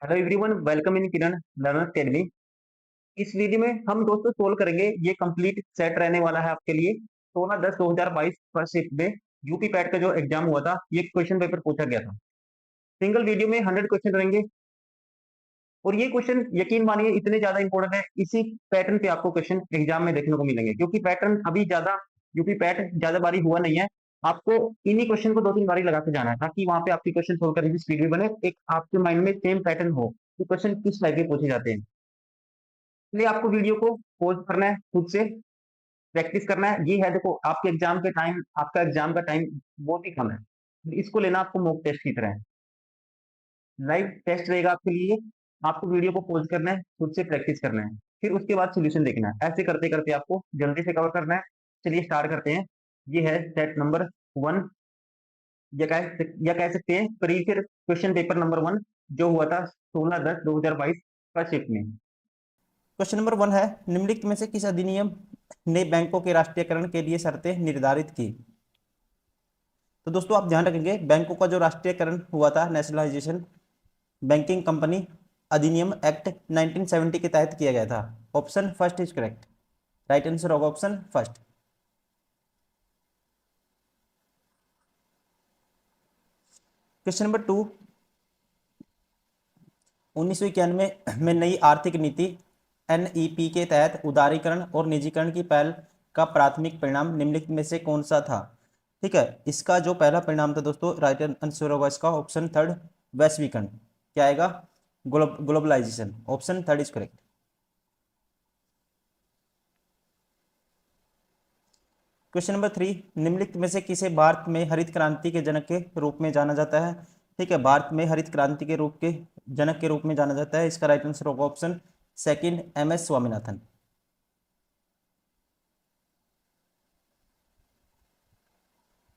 Hello everyone, welcome in Kiran learner academy. इस video में हम दोस्तों सोल्व करेंगे, ये कंप्लीट सेट रहने वाला है आपके लिए। 16/10/2022 फर्स्ट शिफ्ट में यूपी पैट का जो एग्जाम हुआ था, ये क्वेश्चन पेपर पूछा गया था। सिंगल वीडियो में 100 क्वेश्चन रहेंगे और ये क्वेश्चन यकीन मानिए इतने ज्यादा इंपॉर्टेंट है, इसी पैटर्न पे आपको क्वेश्चन एग्जाम में देखने को मिलेंगे, क्योंकि पैटर्न अभी ज्यादा यूपी पैट ज्यादा बारी हुआ नहीं है। आपको इन्हीं क्वेश्चन को 2-3 बारी लगा के जाना है, ताकि वहां पे आपकी क्वेश्चन सोल्व करने की स्पीड भी बने, एक आपके माइंड में सेम पैटर्न हो कि क्वेश्चन किस टाइप के पूछे जाते हैं। इसलिए आपको वीडियो को पॉज़ करना है, खुद से प्रैक्टिस करना है। ये है, देखो आपके एग्ज़ाम के टाइम, आपका एग्ज़ाम का टाइम बहुत ही कम है। इसको लेना आपको मॉक टेस्ट की तरह है। लाइव टेस्ट रहेगा आपके लिए। आपको वीडियो को पॉज़ करना है, खुद से प्रैक्टिस करना है। फिर उसके बाद सॉल्यूशन देखना है। ऐसे करते-करते आपको जल्दी से कवर करना है। चलिए स्टार्ट करते हैं। ये है सेट नंबर 1, या कह सकते हैं प्रीवियस क्वेश्चन पेपर नंबर 1, जो हुआ था 16/10/2022 फर्स्ट शिफ्ट में। क्वेश्चन नंबर 1 है, निम्नलिखित में से किस अधिनियम ने बैंकों के राष्ट्रीयकरण के लिए शर्तें निर्धारित की? तो दोस्तों आप ध्यान रखेंगे, बैंकों का जो राष्ट्रीयकरण हुआ था, नेशनलाइजेशन बैंकिंग कंपनी अधिनियम एक्ट 1970 के तहत किया गया था। Option first is correct. Right answer होगा ऑप्शन फर्स्ट। क्वेश्चन नंबर 2, 1991 में नई आर्थिक नीति एनईपी के तहत उदारीकरण और निजीकरण की पहल का प्राथमिक परिणाम निम्नलिखित में से कौन सा था? ठीक है, इसका जो पहला परिणाम था दोस्तों, राइट आंसर होगा इसका ऑप्शन थर्ड, वैश्वीकरण। क्या आएगा? Globalisation. Option third is correct. Question number 3, निम्नलिखित में से किसे भारत में हरित क्रांति के जनक के रूप में जाना जाता है? ठीक है, भारत में हरित क्रांति के रूप के जनक के रूप में जाना जाता है। इसका राइट आंसर होगा option second, MS Swaminathan.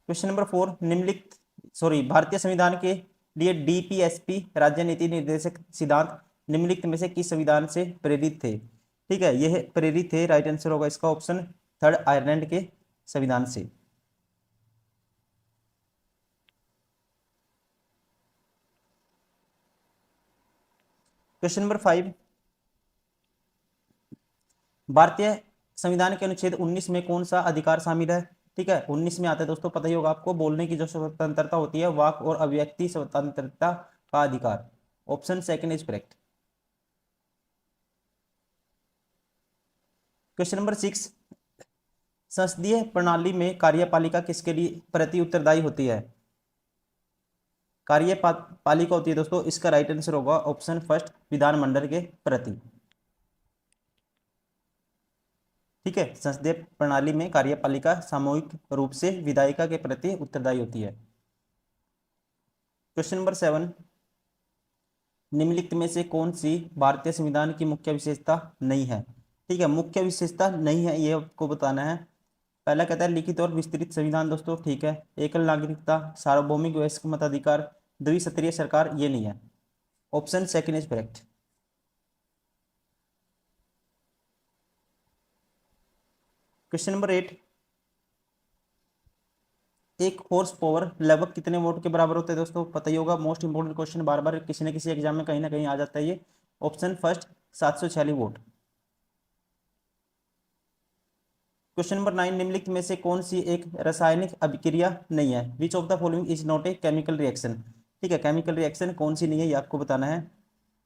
Question number 4, निम्नलिखित भारतीय संविधान के लिए डीपीएसपी राज्य नीति निर्देशक सिद्धांत निम्नलिखित में से किस संविधान से प्रेरित थे? ठीक है, यह प्रेरित थे, राइट आंसर होगा इसका ऑप्शन थर्ड, आयरलैंड के संविधान से। क्वेश्चन नंबर 5, भारतीय संविधान के अनुच्छेद 19 में कौन सा अधिकार शामिल है? ठीक है, 19 में आता है दोस्तों, पता ही होगा आपको, बोलने की जो स्वतंत्रता होती है, वाक और अभिव्यक्ति स्वतंत्रता का अधिकार। Option second is correct. Question number 6, संसदीय प्रणाली में कार्यपालिका किसके लिए प्रति उत्तरदायी होती है? कार्यपालिका होती है दोस्तों, इसका राइट आंसर होगा ऑप्शन फर्स्ट, विधानमंडल के प्रति। ठीक है, संसदीय प्रणाली में कार्यपालिका सामूहिक रूप से विधायिका के प्रति उत्तरदायी होती है। क्वेश्चन नंबर 7, निम्नलिखित में से कौन सी भारतीय संविधान की मुख्य विशेषता नहीं है? ठीक है, मुख्य विशेषता नहीं है, ये आपको बताना है। पहला कहता है लिखित और विस्तृत संविधान दोस्तों, ठीक है। एकल नागरिकता, सार्वभौमिक वयस्क मताधिकार, द्विसत्रीय सरकार, ये नहीं है। Option second is correct. Question number 8, एक हॉर्स पावर लगभग कितने वोट के बराबर होते हैं दोस्तों? पता ही होगा, मोस्ट इंपोर्टेंट क्वेश्चन, बार बार किसी न किसी एग्जाम में कहीं ना कहीं आ जाता है ये। Option first, 746 vote. Question number 9, निम्नलिखित में से कौन सी एक रासायनिक अभिक्रिया नहीं है? विच of the following is not a chemical reaction? ठीक है, केमिकल रिएक्शन कौन सी नहीं है, ये आपको बताना है।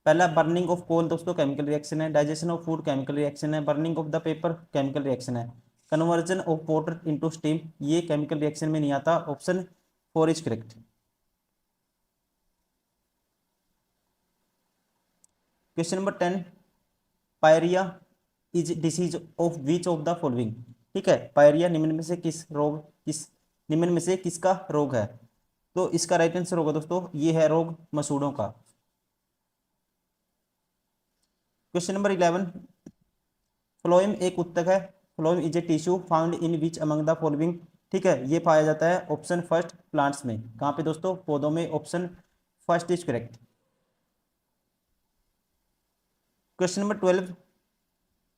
पहला, बर्निंग ऑफ कोल दोस्तों, केमिकल रिएक्शन है। Digestion of food, chemical reaction है। Burning of the paper, chemical reaction है। Conversion of water into steam, ये केमिकल रिएक्शन में नहीं आता। Option four is correct. Question number 10, pyorrhoea is disease of which of the following? ठीक है, pyorrhoea निम्न में से निम्न में से किसका रोग है? तो इसका राइट आंसर होगा दोस्तों, ये है रोग मसूड़ों का। क्वेश्चन नंबर 11, फ्लोएम एक उत्तक है। Phloem is a tissue found in which among the following? ठीक है, ये पाया जाता है ऑप्शन फर्स्ट, प्लांट्स में। कहाँ पे दोस्तों? पौधों में। Option first is correct. Question number 12,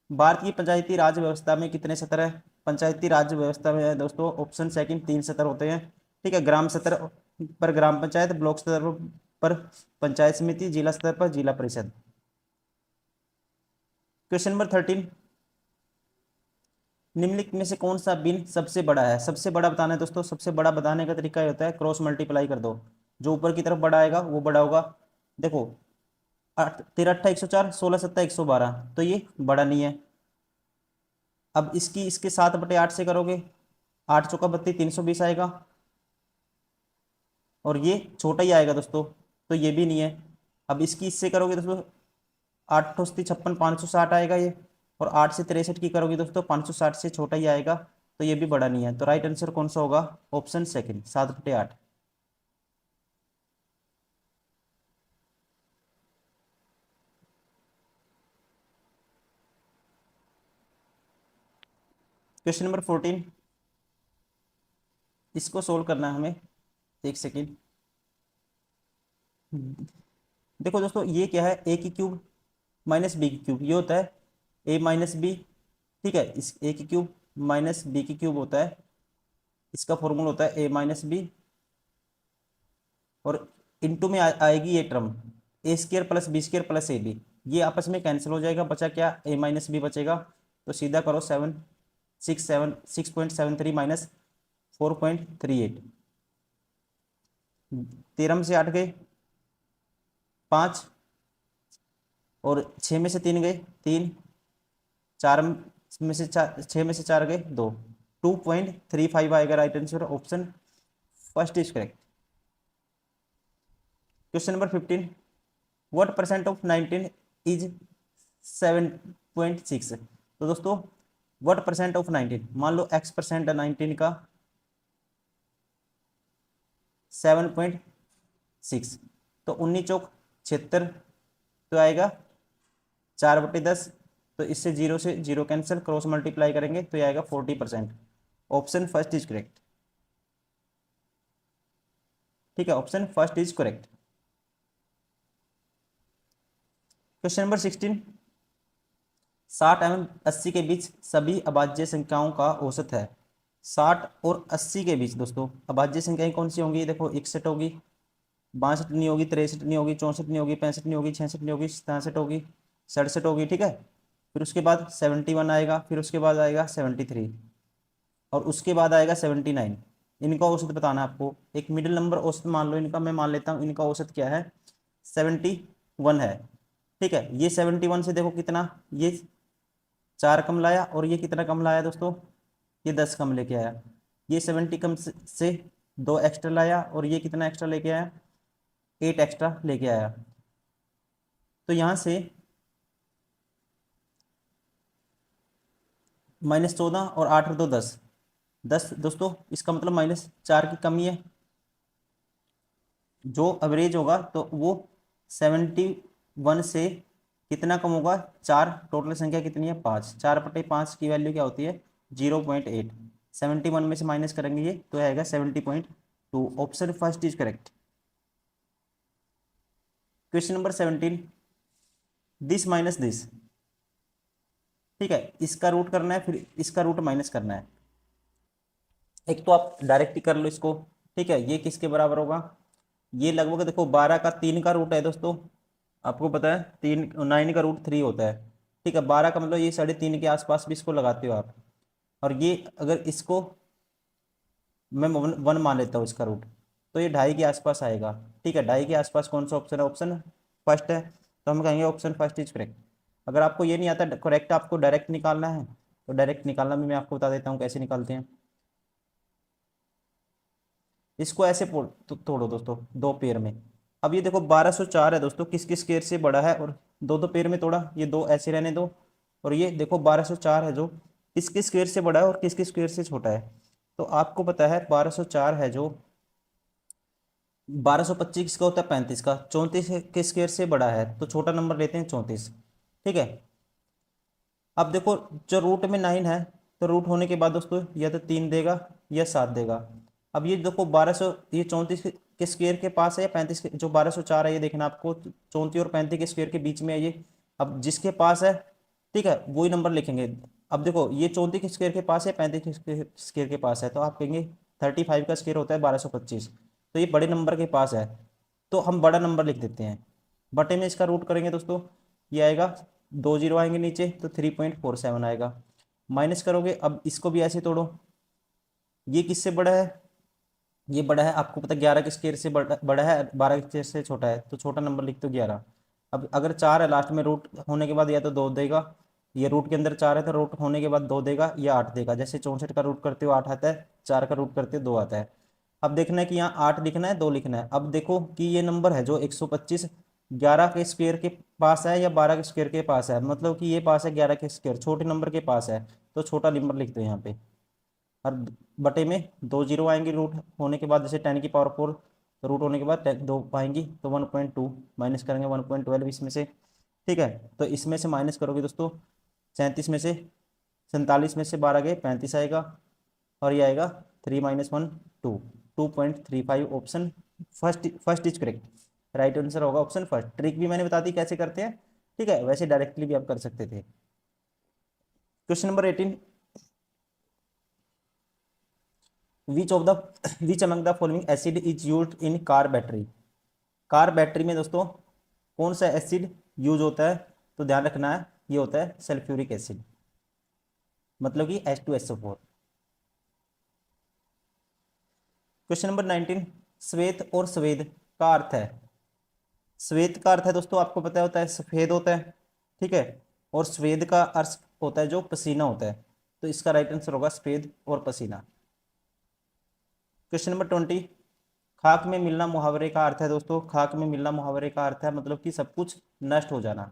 Bharat की पंचायती राज व्यवस्था में कितने सत्र है? पंचायती राज व्यवस्था में है दोस्तों, ऑप्शन सेकंड, 3 सत्र होते हैं। ठीक है, ग्राम सत्र पर ग्राम पंचायत, ब्लॉक स्तर पर पर पंचायत समिति, जिला स्तर पर जिला परिषद। क्वेश्चन नंबर 13, निम्नलिखित में से कौन सा बिन सबसे बड़ा है? सबसे बड़ा बताना है दोस्तों। सबसे बड़ा बताने का तरीका ये होता है क्रॉस मल्टीप्लाई कर दो, जो ऊपर की तरफ बड़ा आएगा वो बड़ा होगा। देखो 13 8 104, 16 7 112, तो ये बड़ा नहीं है। अब इसके 7/8 से करोगे, 8 चौका 32, 320 आएगा, और ये छोटा ही आएगा दोस्तों, तो ये भी नहीं है। अब इससे करोगे दोस्तों, 8 ठोस्ती 56, 560 आएगा ये, और 8 से 63 की करोगे दोस्तों, 560 से छोटा ही आएगा, तो ये भी बड़ा नहीं है। तो राइट आंसर कौन सा होगा? Option second, 7/8। क्वेश्चन नंबर 14, इसको सोल्व करना है हमें, एक सेकेंड। देखो दोस्तों, ये क्या है? ए की क्यूब माइनस बी की क्यूब, ये होता है ए माइनस बी, ठीक है। इस ए की क्यूब माइनस बी की क्यूब होता है, इसका फॉर्मूला होता है ए माइनस बी, और इनटू में आएगी ये term A square plus B square plus A B, ये आपस में कैंसिल हो जाएगा, बचा क्या? ए माइनस बी बचेगा। तो सीधा करो 6.73 माइनस 4.38, 13 से 8 गए 5, और 6 में से 3 गए 3, 4 में से 4, 6 में से 4 गए 2, 2.35 आएगा right answer. Option first is correct. Question number 15, what percent of 19 is 7.6? तो दोस्तों व्हाट परसेंट ऑफ 19, मान लो x परसेंट है 19 का 7.6, तो 19 चौक 76, तो आएगा 4/10, तो इससे 0 से 0 कैंसिल, क्रॉस मल्टीप्लाई करेंगे तो ये आएगा 40%। ऑप्शन फर्स्ट इज करेक्ट, ठीक है, option first is correct. Question number 16, 60 एवं 80 के बीच सभी अभाज्य संख्याओं का औसत है। 60 और 80 के बीच दोस्तों अभाज्य संख्याएं कौन सी होंगी? देखो 61 होगी, 62 नहीं होगी, 63 नहीं होगी, 64 नहीं होगी, 65 नहीं होगी, 66 नहीं होगी, 67 होगी, 67 होगी, ठीक है। फिर उसके बाद 71 आएगा, फिर उसके बाद आएगा 73, और उसके बाद आएगा 79। इनका औसत बताना है आपको। एक मिडिल नंबर औसत मान लो इनका, मैं मान लेता हूँ इनका औसत क्या है? 71 है, ठीक है। ये 71 से देखो कितना, ये 4 कम लाया, और ये कितना कम लाया दोस्तों? ये 10 कम लेके आया। ये 70 कम से 2 एक्स्ट्रा लाया, और ये कितना एक्स्ट्रा लेके आया? 8 एक्स्ट्रा लेके आया। तो यहाँ से -14 और 8 और 2 10, 10 दोस्तों, इसका मतलब -4 की कमी है। जो एवरेज होगा तो वो 71 से कितना कम होगा? 4, टोटल संख्या कितनी है? 5, 4/5 की वैल्यू क्या होती है? 0.8। 71 में से माइनस करेंगे ये, तो आएगा 70.2। Option first is correct. Question number 17, this minus this, ठीक है, इसका रूट करना है, फिर इसका रूट माइनस करना है। एक तो आप डायरेक्ट ही कर लो इसको, ठीक है। ये किसके बराबर होगा? ये लगभग देखो 12 का 3 का रूट है दोस्तों, आपको पता है 9 का रूट 3 होता है, ठीक है। 12 का मतलब ये 3.5 के आसपास भी इसको लगाते हो आप, और ये अगर इसको मैं 1 मान लेता हूँ इसका रूट, तो ये 2.5 के आसपास आएगा, ठीक है। 2.5 के आसपास कौन सा ऑप्शन है? ऑप्शन फर्स्ट है, तो हम कहेंगे ऑप्शन फर्स्ट इज करेक्ट। अगर आपको ये नहीं आता करेक्ट, आपको डायरेक्ट निकालना है, तो डायरेक्ट निकालना भी मैं आपको बता देता हूँ कैसे निकालते हैं। इसको ऐसे तोड़ो दोस्तों, दो पेयर में। अब ये देखो 1204 है दोस्तों, किस किस स्क्वायर से बड़ा है, और दो दो पेयर में तोड़ा, ये दो ऐसे रहने दो। और ये देखो 1204 है जो किस किस स्क्वायर से बड़ा है और किस किस स्क्वायर से छोटा है। तो आपको पता है 1204 है जो 1225 का होता है 35 का, 34 के स्क्वायर से बड़ा है, तो छोटा नंबर लेते हैं 34, ठीक है। अब देखो जो रूट में 9 है, तो रूट होने के बाद दोस्तों या तो 3 देगा या 7 देगा। अब ये देखो 1200, ये 34 के स्क्वायर के पास है या 35 के, जो 1204 है ये देखना आपको, 34 और 35 के स्क्वायर के बीच में है ये। अब जिसके पास है, ठीक है, वही नंबर लिखेंगे। अब देखो ये 34 के स्क्वायर के पास है, 35 के स्क्वायर के पास है, तो आप कहेंगे 35 का स्क्वायर होता है 1225, तो ये बड़े नंबर के पास है, तो हम बड़ा नंबर लिख देते हैं, बटे में इसका रूट करेंगे दोस्तों, ये आएगा 2 जीरो आएंगे नीचे तो 3.47 आएगा। माइनस करोगे, अब इसको भी ऐसे तोड़ो, ये किससे बड़ा है, ये बड़ा है, आपको पता 11 के स्क्वायर से बड़ा है, 12 के स्क्वायर से छोटा है, तो छोटा नंबर लिख दो 11। अब अगर 4 है लास्ट में, रूट होने के बाद या तो 2 देगा, ये रूट के अंदर 4 है तो रूट होने के बाद 2 देगा या 8 देगा। जैसे 64 का रूट करते हो 8 आता है, 4 का रूट करते हो 2 आता है। अब देखना है कि यहाँ 8 लिखना है 2 लिखना है। अब देखो कि ये नंबर है जो 125 11 के स्क्वायर के पास है या 12 के स्क्वायर के पास है, मतलब कि ये पास है 11 के स्क्वायर, छोटे नंबर के पास है, तो छोटा नंबर लिख दो यहाँ पे। और बटे में 2 जीरो आएंगे रूट होने के बाद, जैसे 10 की पावर 4 तो रूट होने के बाद 2 पाएंगी तो 1.2, माइनस करेंगे 1.12 इसमें से, ठीक है। तो इसमें से माइनस करोगे दोस्तों, 37 में से 47 में से 12 गए 35 आएगा, और ये आएगा 3 minus 1 2, 2.35। Option first is correct, right answer होगा ऑप्शन फर्स्ट। ट्रिक भी मैंने बता दी कैसे करते हैं, ठीक है, वैसे डायरेक्टली भी आप कर सकते थे। Question number 18, which among the following acid is used in car battery. Car battery में दोस्तों कौन सा एसिड यूज होता है, तो ध्यान रखना है ये होता है सल्फ्यूरिक एसिड, मतलब कि H2SO4। क्वेश्चन नंबर 19, श्वेत और स्वेद का अर्थ है। श्वेत का अर्थ है दोस्तों आपको पता होता है सफेद होता है, ठीक है, और स्वेद का अर्थ होता है जो पसीना होता है, तो इसका राइट आंसर होगा सफेद और पसीना। क्वेश्चन नंबर 20, खाक में मिलना मुहावरे का अर्थ है दोस्तों, खाक में मिलना मुहावरे का अर्थ है मतलब कि सब कुछ नष्ट हो जाना।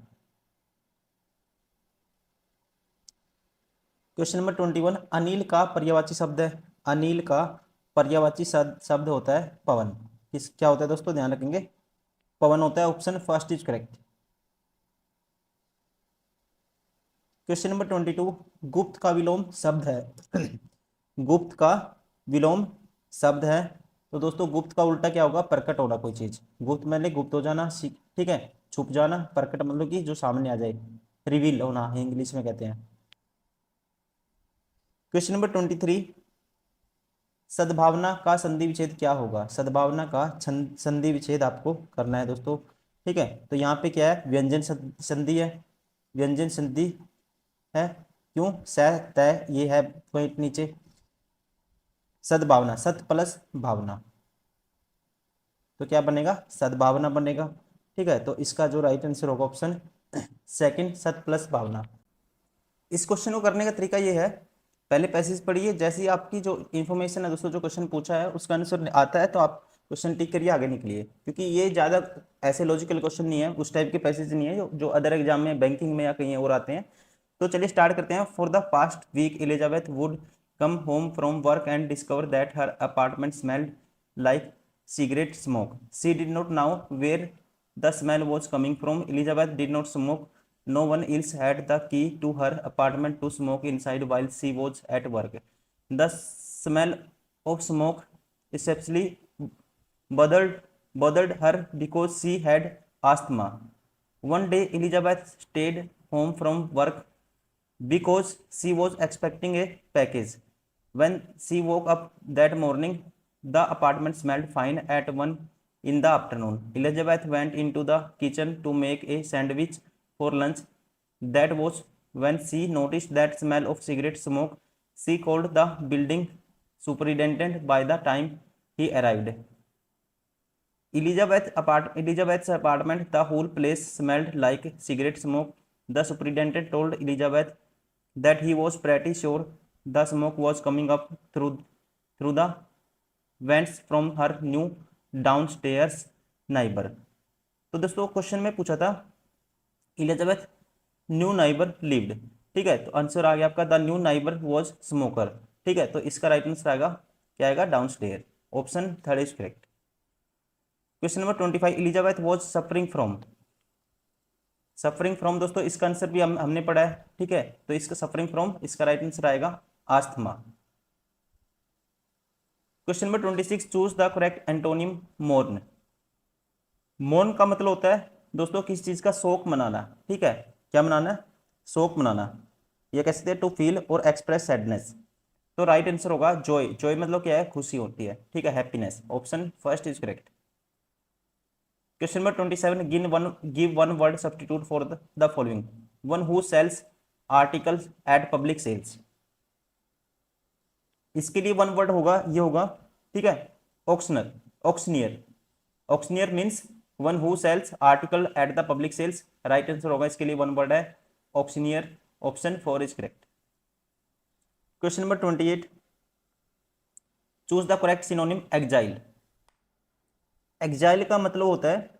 क्वेश्चन नंबर 21, अनिल का पर्यायवाची शब्द है। अनिल का पर्यायवाची शब्द होता है पवन। किस क्या होता है दोस्तों, ध्यान रखेंगे, पवन होता है, option first is correct. Question number 22, गुप्त का विलोम शब्द है। गुप्त का विलोम शब्द है, तो दोस्तों गुप्त का उल्टा क्या होगा, प्रकट होना कोई चीज। गुप्त मतलब गुप्त हो जाना, ठीक है, छुप जाना, प्रकट मतलब कि जो सामने आ जाए, रिवील होना इंग्लिश में कहते हैं। क्वेश्चन नंबर 23, सद्भावना का संधि विच्छेद क्या होगा। सद्भावना का संधि विच्छेद आपको करना है दोस्तों, ठीक है। तो यहाँ पे क्या है, व्यंजन संधि है, व्यंजन संधि है, क्यों, स तय ये है पॉइंट नीचे, सद्भावना सत प्लस भावना, तो क्या बनेगा, सद्भावना बनेगा, ठीक है। तो इसका जो राइट आंसर होगा ऑप्शन सेकंड, सत प्लस भावना। इस क्वेश्चन को करने का तरीका ये है, पहले पैसेज पढ़िए, जैसे ही आपकी जो इन्फॉर्मेशन है दोस्तों, जो क्वेश्चन पूछा है उसका आंसर आता है तो आप क्वेश्चन टिक करिए, आगे निकलिए, क्योंकि ये ज़्यादा ऐसे लॉजिकल क्वेश्चन नहीं है, उस टाइप के पैसेज नहीं है जो अदर एग्जाम में बैंकिंग में या कहीं और आते हैं। तो चलिए स्टार्ट करते हैं। For the past week Elizabeth would come home from work and discover that her apartment smelled like cigarette smoke. She did not know where the smell was coming from. Elizabeth did not smoke. No one else had the key to her apartment to smoke inside while she was at work. The smell of smoke especially bothered, bothered her because she had asthma. One day, Elizabeth stayed home from work because she was expecting a package. When she woke up that morning, the apartment smelled fine at 1 in the afternoon. Elizabeth went into the kitchen to make a sandwich for lunch. That was when she noticed that smell of cigarette smoke. She called the building superintendent by the time he arrived. Elizabeth's apartment, the whole place smelled like cigarette smoke. The superintendent told Elizabeth that he was pretty sure the smoke was coming up through the vents from her new downstairs neighbor. तो दोस्तों question में पूछा था Elizabeth new neighbour lived, ठीक है, तो answer आ गया आपका the new neighbour was smoker, ठीक है। तो इसका राइट आंसर आएगा क्या आएगा, downstair, option third is correct. Question number 25, Elizabeth was suffering from दोस्तों इसका आंसर भी हमने पढ़ा है, ठीक है। तो इसका सफरिंग फ्रॉम, इसका राइट आंसर आएगा asthma. Question number 26, choose the correct antonym mourn. Mourn का मतलब होता है दोस्तों किसी चीज का शोक मनाना, ठीक है, क्या मनाना है, शोक मनाना, ये कह सकते हैं टू फील और एक्सप्रेस सैडनेस। तो राइट आंसर होगा जॉय। जॉय मतलब क्या है, खुशी होती है, ठीक है, happiness, option first is correct. Question number 27, give one word substitute for the following. One who sells articles at public sales. इसके लिए वन वर्ड होगा, ये होगा, ठीक है, auctioner, auctioneer. Auctioneer means one who sells article at the public sales. Right answer होगा इसके लिए वन वर्ड है auctioneer. Option 4 is correct. Question number 28, choose the correct synonym exile. Exile का मतलब होता है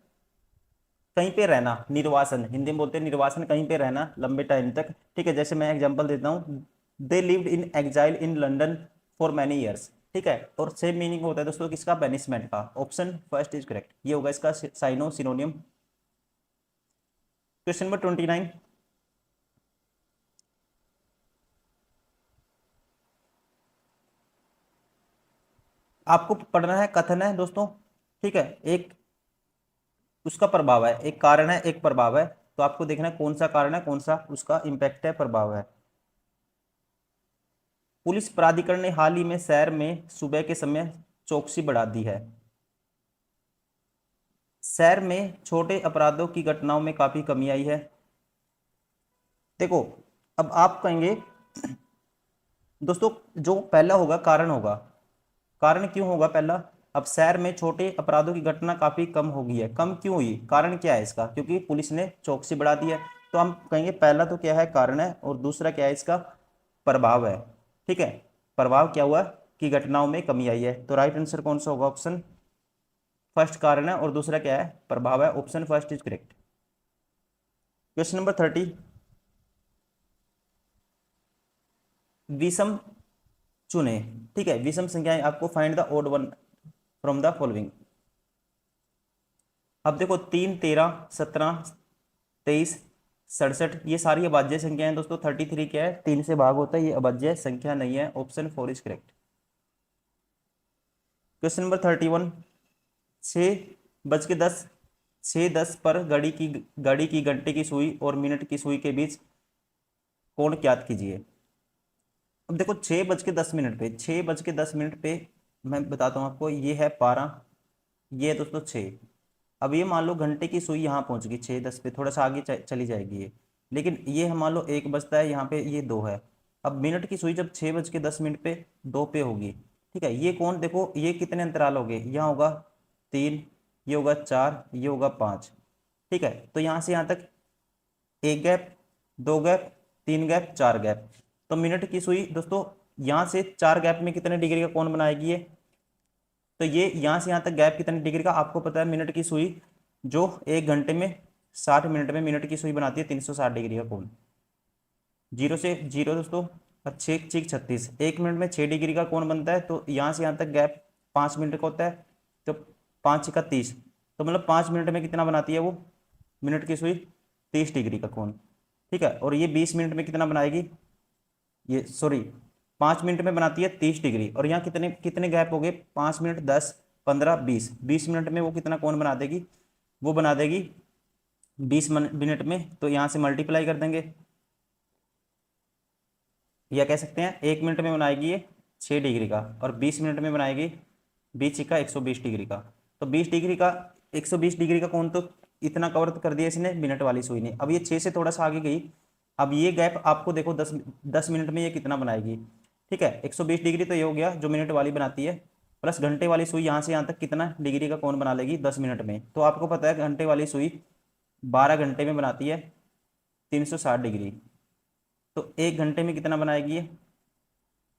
कहीं पे रहना, निर्वासन, हिंदी में बोलते हैं निर्वासन, कहीं पे रहना लंबे टाइम तक, ठीक है। जैसे मैं एग्जांपल देता हूँ, they lived in exile in London for many years, ठीक है। और सेम मीनिंग होता है दोस्तों किसका, बेनिसमेंट का। ऑप्शन फर्स्ट इज करेक्ट, ये होगा इसका साइनो सिनोनियम। क्वेश्चन नंबर 29, आपको पढ़ना है, कथन है दोस्तों, ठीक है। एक उसका प्रभाव है, एक कारण है, एक प्रभाव है, तो आपको देखना है कौन सा कारण है, कौन सा उसका इंपैक्ट है, प्रभाव है। पुलिस प्राधिकरण ने हाल ही में शहर में सुबह के समय चौकसी बढ़ा दी है। शहर में छोटे अपराधों की घटनाओं में काफी कमी आई है। देखो, अब आप कहेंगे दोस्तों जो पहला होगा कारण होगा, कारण क्यों होगा पहला। अब शहर में छोटे अपराधों की घटना काफी कम हो गई है, कम क्यों हुई, कारण क्या है इसका, क्योंकि पुलिस ने चौकसी बढ़ा दी है। तो हम कहेंगे पहला तो क्या है, कारण है, और दूसरा क्या है इसका, प्रभाव है, ठीक है। प्रभाव क्या हुआ कि घटनाओं में कमी आई है, तो राइट आंसर कौन सा होगा, ऑप्शन फर्स्ट कारण है, और दूसरा क्या है, प्रभाव है। Option first is correct. Question number 30, विषम चुने, ठीक है। विषम संख्याएं, आपको find the odd one from the following. अब देखो 3, 13, 17, 23, 67, ये सारी अभाज्य संख्या है दोस्तों। 33 क्या है, 3 से भाग होता है, ये अभाज्य संख्या नहीं है। Option 4 is correct. Question number 31, 6:10, 6:10 पर घड़ी की घंटे की सुई और मिनट की सुई के बीच कोण ज्ञात कीजिए। अब देखो 6:10 पे, 6:10 पे मैं बताता हूँ आपको, ये है 12, ये है दोस्तों 6। अब ये मान लो घंटे की सुई यहाँ पहुंच गई 6:10 पे, थोड़ा सा आगे चली जाएगी ये, लेकिन ये मान लो 1 बजता है, यहाँ पे ये 2 है। अब मिनट की सुई जब 6:10 पे 2 पे होगी, ठीक है। ये कौन, देखो ये कितने अंतराल हो गए, यहाँ होगा 3, ये होगा 4, ये होगा 5, ठीक है। तो यहाँ से यहाँ तक 1 गैप, 2 गैप, 3 गैप, 4 गैप। तो मिनट की सुई दोस्तों यहाँ से 4 गैप में कितने डिग्री का कोण बनाएगी ये, तो ये यहाँ से यहाँ तक गैप कितने डिग्री का, आपको पता है मिनट की सुई जो 1 घंटे में 60 मिनट में मिनट की सुई बनाती है 360 डिग्री का कोण। 0 से 0 दोस्तों, 6 6 36, 1 मिनट में 6 डिग्री का कोण बनता है। तो यहाँ से यहाँ तक गैप 5 मिनट का होता है, तो 5 6 30, तो मतलब 5 मिनट में कितना बनाती है वो मिनट की सुई, 30 डिग्री का कोण, ठीक है। और ये 20 मिनट में कितना बनाएगी, ये सॉरी 5 मिनट में बनाती है 30 डिग्री, और यहाँ कितने कितने गैप हो गए, 5 मिनट, 10, 15, 20, 20 मिनट में वो कितना कोण बना देगी, वो बना देगी 20 मिनट में। तो यहाँ से मल्टीप्लाई कर देंगे, या कह सकते हैं 1 मिनट में बनाएगी ये 6 डिग्री का, और 20 मिनट में बनाएगी 20 का 120 डिग्री का। तो 20 डिग्री का 120 डिग्री का कोण तो इतना कवर कर दिया इसने मिनट वाली सुई ने। अब ये 6 से थोड़ा सा आगे गई, अब ये गैप आपको देखो 10 मिनट में ये कितना बनाएगी, ठीक है। 120 डिग्री तो ये हो गया जो मिनट वाली बनाती है, प्लस घंटे वाली सुई यहाँ से यहाँ तक कितना डिग्री का कोण बना लेगी 10 मिनट में। तो आपको पता है घंटे वाली सुई 12 घंटे में बनाती है 360 डिग्री, तो 1 घंटे में कितना बनाएगी ये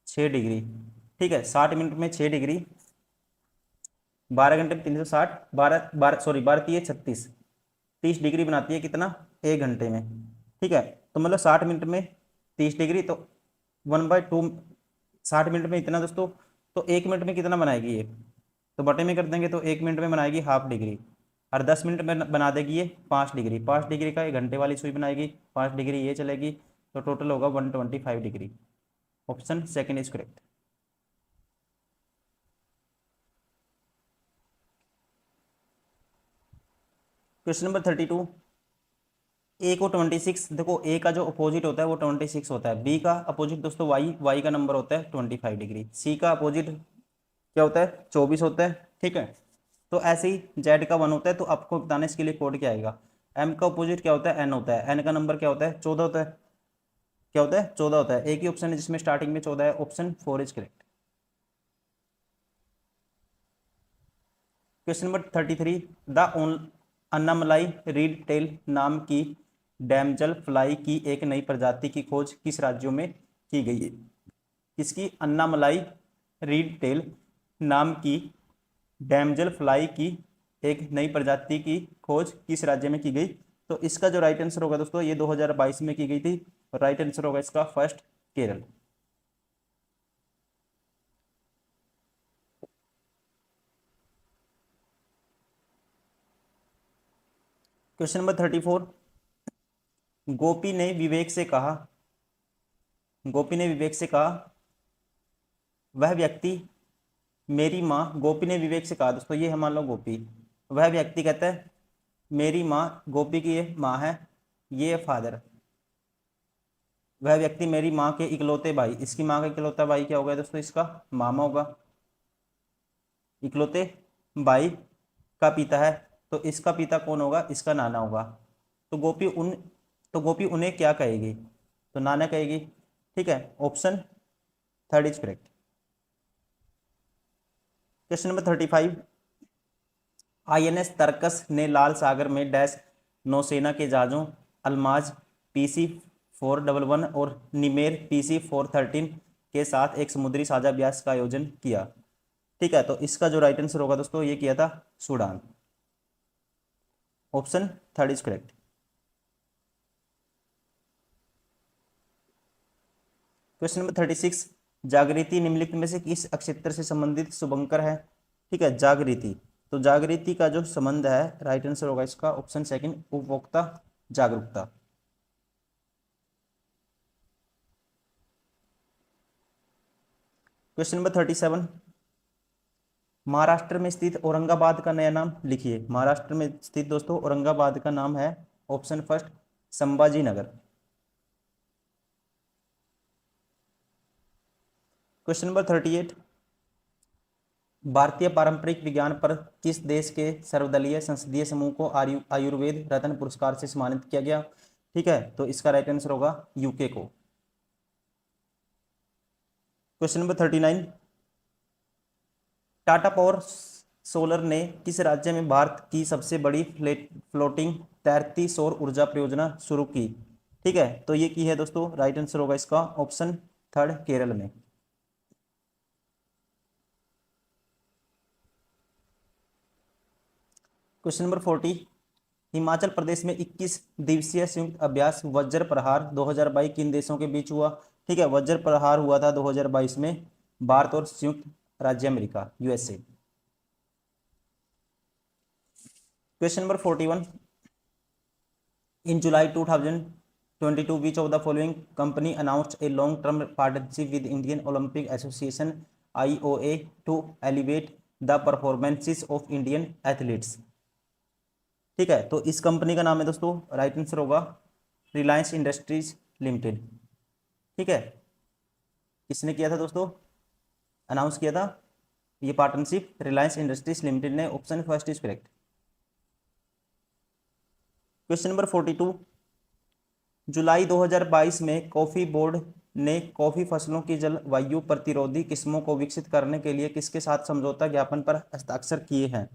6 डिग्री, ठीक है। 60 मिनट में 6 डिग्री, 12 घंटे में 360, 12 12 सॉरी 12 3 36, 30 डिग्री बनाती है कितना 1 घंटे में, ठीक है। तो मतलब 60 मिनट में 30 डिग्री, तो 1/2, 60 मिनट में इतना दोस्तों, तो 1 मिनट में कितना बनाएगी ये, तो बटे में कर देंगे, तो 1 मिनट में बनाएगी हाफ डिग्री, और 10 मिनट में बना देगी ये 5 डिग्री। 5 डिग्री का 1 घंटे वाली सुई बनाएगी, 5 डिग्री ये चलेगी, तो टोटल होगा 125 degree. Option second is correct. Question number 32, ए को 26, देखो ए का जो अपोजिट होता है वो 26 होता है, बी का अपोजिट दोस्तों वाई का नंबर होता है 25 डिग्री, सी का अपोजिट क्या होता है 24 होता है, ठीक है। तो ऐसे ही जेड का 1 होता है, तो आपको बताना है इसके लिए कोड क्या आएगा। एम का अपोजिट क्या होता है, एन होता है, एन का नंबर क्या होता है, 14 होता है, क्या होता है, 14 होता है। एक ही ऑप्शन है जिसमें स्टार्टिंग में 14 है, option 4 is correct. Question number 33, the Annamalai reedtail नाम की डैमजल फ्लाई की एक नई प्रजाति की खोज किस राज्यों में की गई है। किसकी, अन्नामलाई रीड टेल नाम की डैमजल फ्लाई की एक नई प्रजाति की खोज किस राज्य में की गई। तो इसका जो राइट आंसर होगा दोस्तों, ये 2022 में की गई थी, और राइट आंसर होगा इसका फर्स्ट, केरल। क्वेश्चन नंबर 34, गोपी ने विवेक से कहा, गोपी ने विवेक से कहा वह व्यक्ति मेरी माँ, गोपी ने विवेक से कहा दोस्तों, ये है मान लो गोपी, वह व्यक्ति कहता है मेरी माँ, गोपी की ये माँ है, ये फादर, वह व्यक्ति मेरी माँ के इकलौते भाई, इसकी माँ का इकलौता भाई क्या होगा दोस्तों, इसका मामा होगा, इकलौते भाई का पिता है, तो इसका पिता कौन होगा, इसका नाना होगा। तो गोपी उन तो गोपी उन्हें क्या कहेगी, तो नाना कहेगी। ठीक है, option 3 is correct. Question number 35, INS तरकस ने लाल सागर में डैश नौसेना के जहाजों अल्माज PC-411 और निमेर PC-413 के साथ एक समुद्री साझा अभ्यास का आयोजन किया। ठीक है, तो इसका जो राइट आंसर होगा दोस्तों, ये किया था Sudan, option 3 is correct. Question number 36, जागृति निम्नलिखित में से किस अक्षेत्र से संबंधित शुभंकर है। ठीक है, जागृति, तो जागृति का जो संबंध है, राइट आंसर होगा इसका ऑप्शन 2, उपभोक्ता जागरूकता। क्वेश्चन नंबर 37, महाराष्ट्र में स्थित औरंगाबाद का नया नाम लिखिए। महाराष्ट्र में स्थित दोस्तों औरंगाबाद का नाम है option first, Sambhaji Nagar. Question number 38, भारतीय पारंपरिक विज्ञान पर किस देश के सर्वदलीय संसदीय समूह को आयुर्वेद रत्न पुरस्कार से सम्मानित किया गया। ठीक है, तो इसका राइट आंसर होगा यूके को। Question number 39, Tata power solar ने किस राज्य में भारत की सबसे बड़ी फ्लोटिंग तैरती सौर ऊर्जा परियोजना शुरू की। ठीक है, तो ये की है दोस्तों, राइट आंसर होगा इसका ऑप्शन 3, केरल में। क्वेश्चन नंबर 40, हिमाचल प्रदेश में 21 दिवसीय संयुक्त अभ्यास वज्र प्रहार 2022 किन देशों के बीच हुआ। ठीक है, वज्र प्रहार हुआ था 2022 में भारत और संयुक्त राज्य America, USA। Question number 41, in July 2022 which of the following company announced a long term partnership with Indian Olympic Association IOA to elevate the performances of Indian athletes। ठीक है, तो इस कंपनी का नाम है दोस्तों, राइट आंसर होगा Reliance industries limited. ठीक है, किसने किया था दोस्तों, अनाउंस किया था ये पार्टनरशिप, रिलायंस इंडस्ट्रीज लिमिटेड ने, option first is correct. Question number 42, जुलाई 2022 में कॉफी बोर्ड ने कॉफी फसलों की जलवायु प्रतिरोधी किस्मों को विकसित करने के लिए किसके साथ समझौता ज्ञापन पर हस्ताक्षर किए हैं।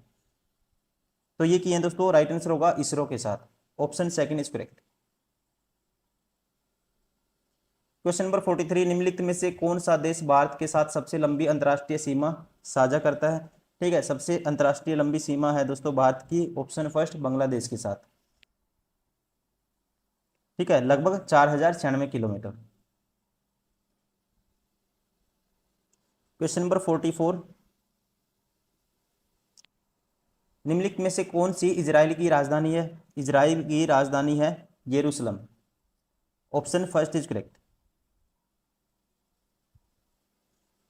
तो ये किए हैं दोस्तों, राइट आंसर होगा इसरो के साथ, option 2 is correct. Question number 43, निम्नलिखित में से कौन सा देश भारत के साथ सबसे लंबी अंतर्राष्ट्रीय सीमा साझा करता है। ठीक है, सबसे अंतर्राष्ट्रीय लंबी सीमा है दोस्तों भारत की, ऑप्शन फर्स्ट, बांग्लादेश के साथ। ठीक है, लगभग 4096 किलोमीटर। क्वेश्चन नंबर 44, निम्नलिखित में से कौन सी इजराइल की राजधानी है। इजराइल की राजधानी है यरूशलेम, option first is correct.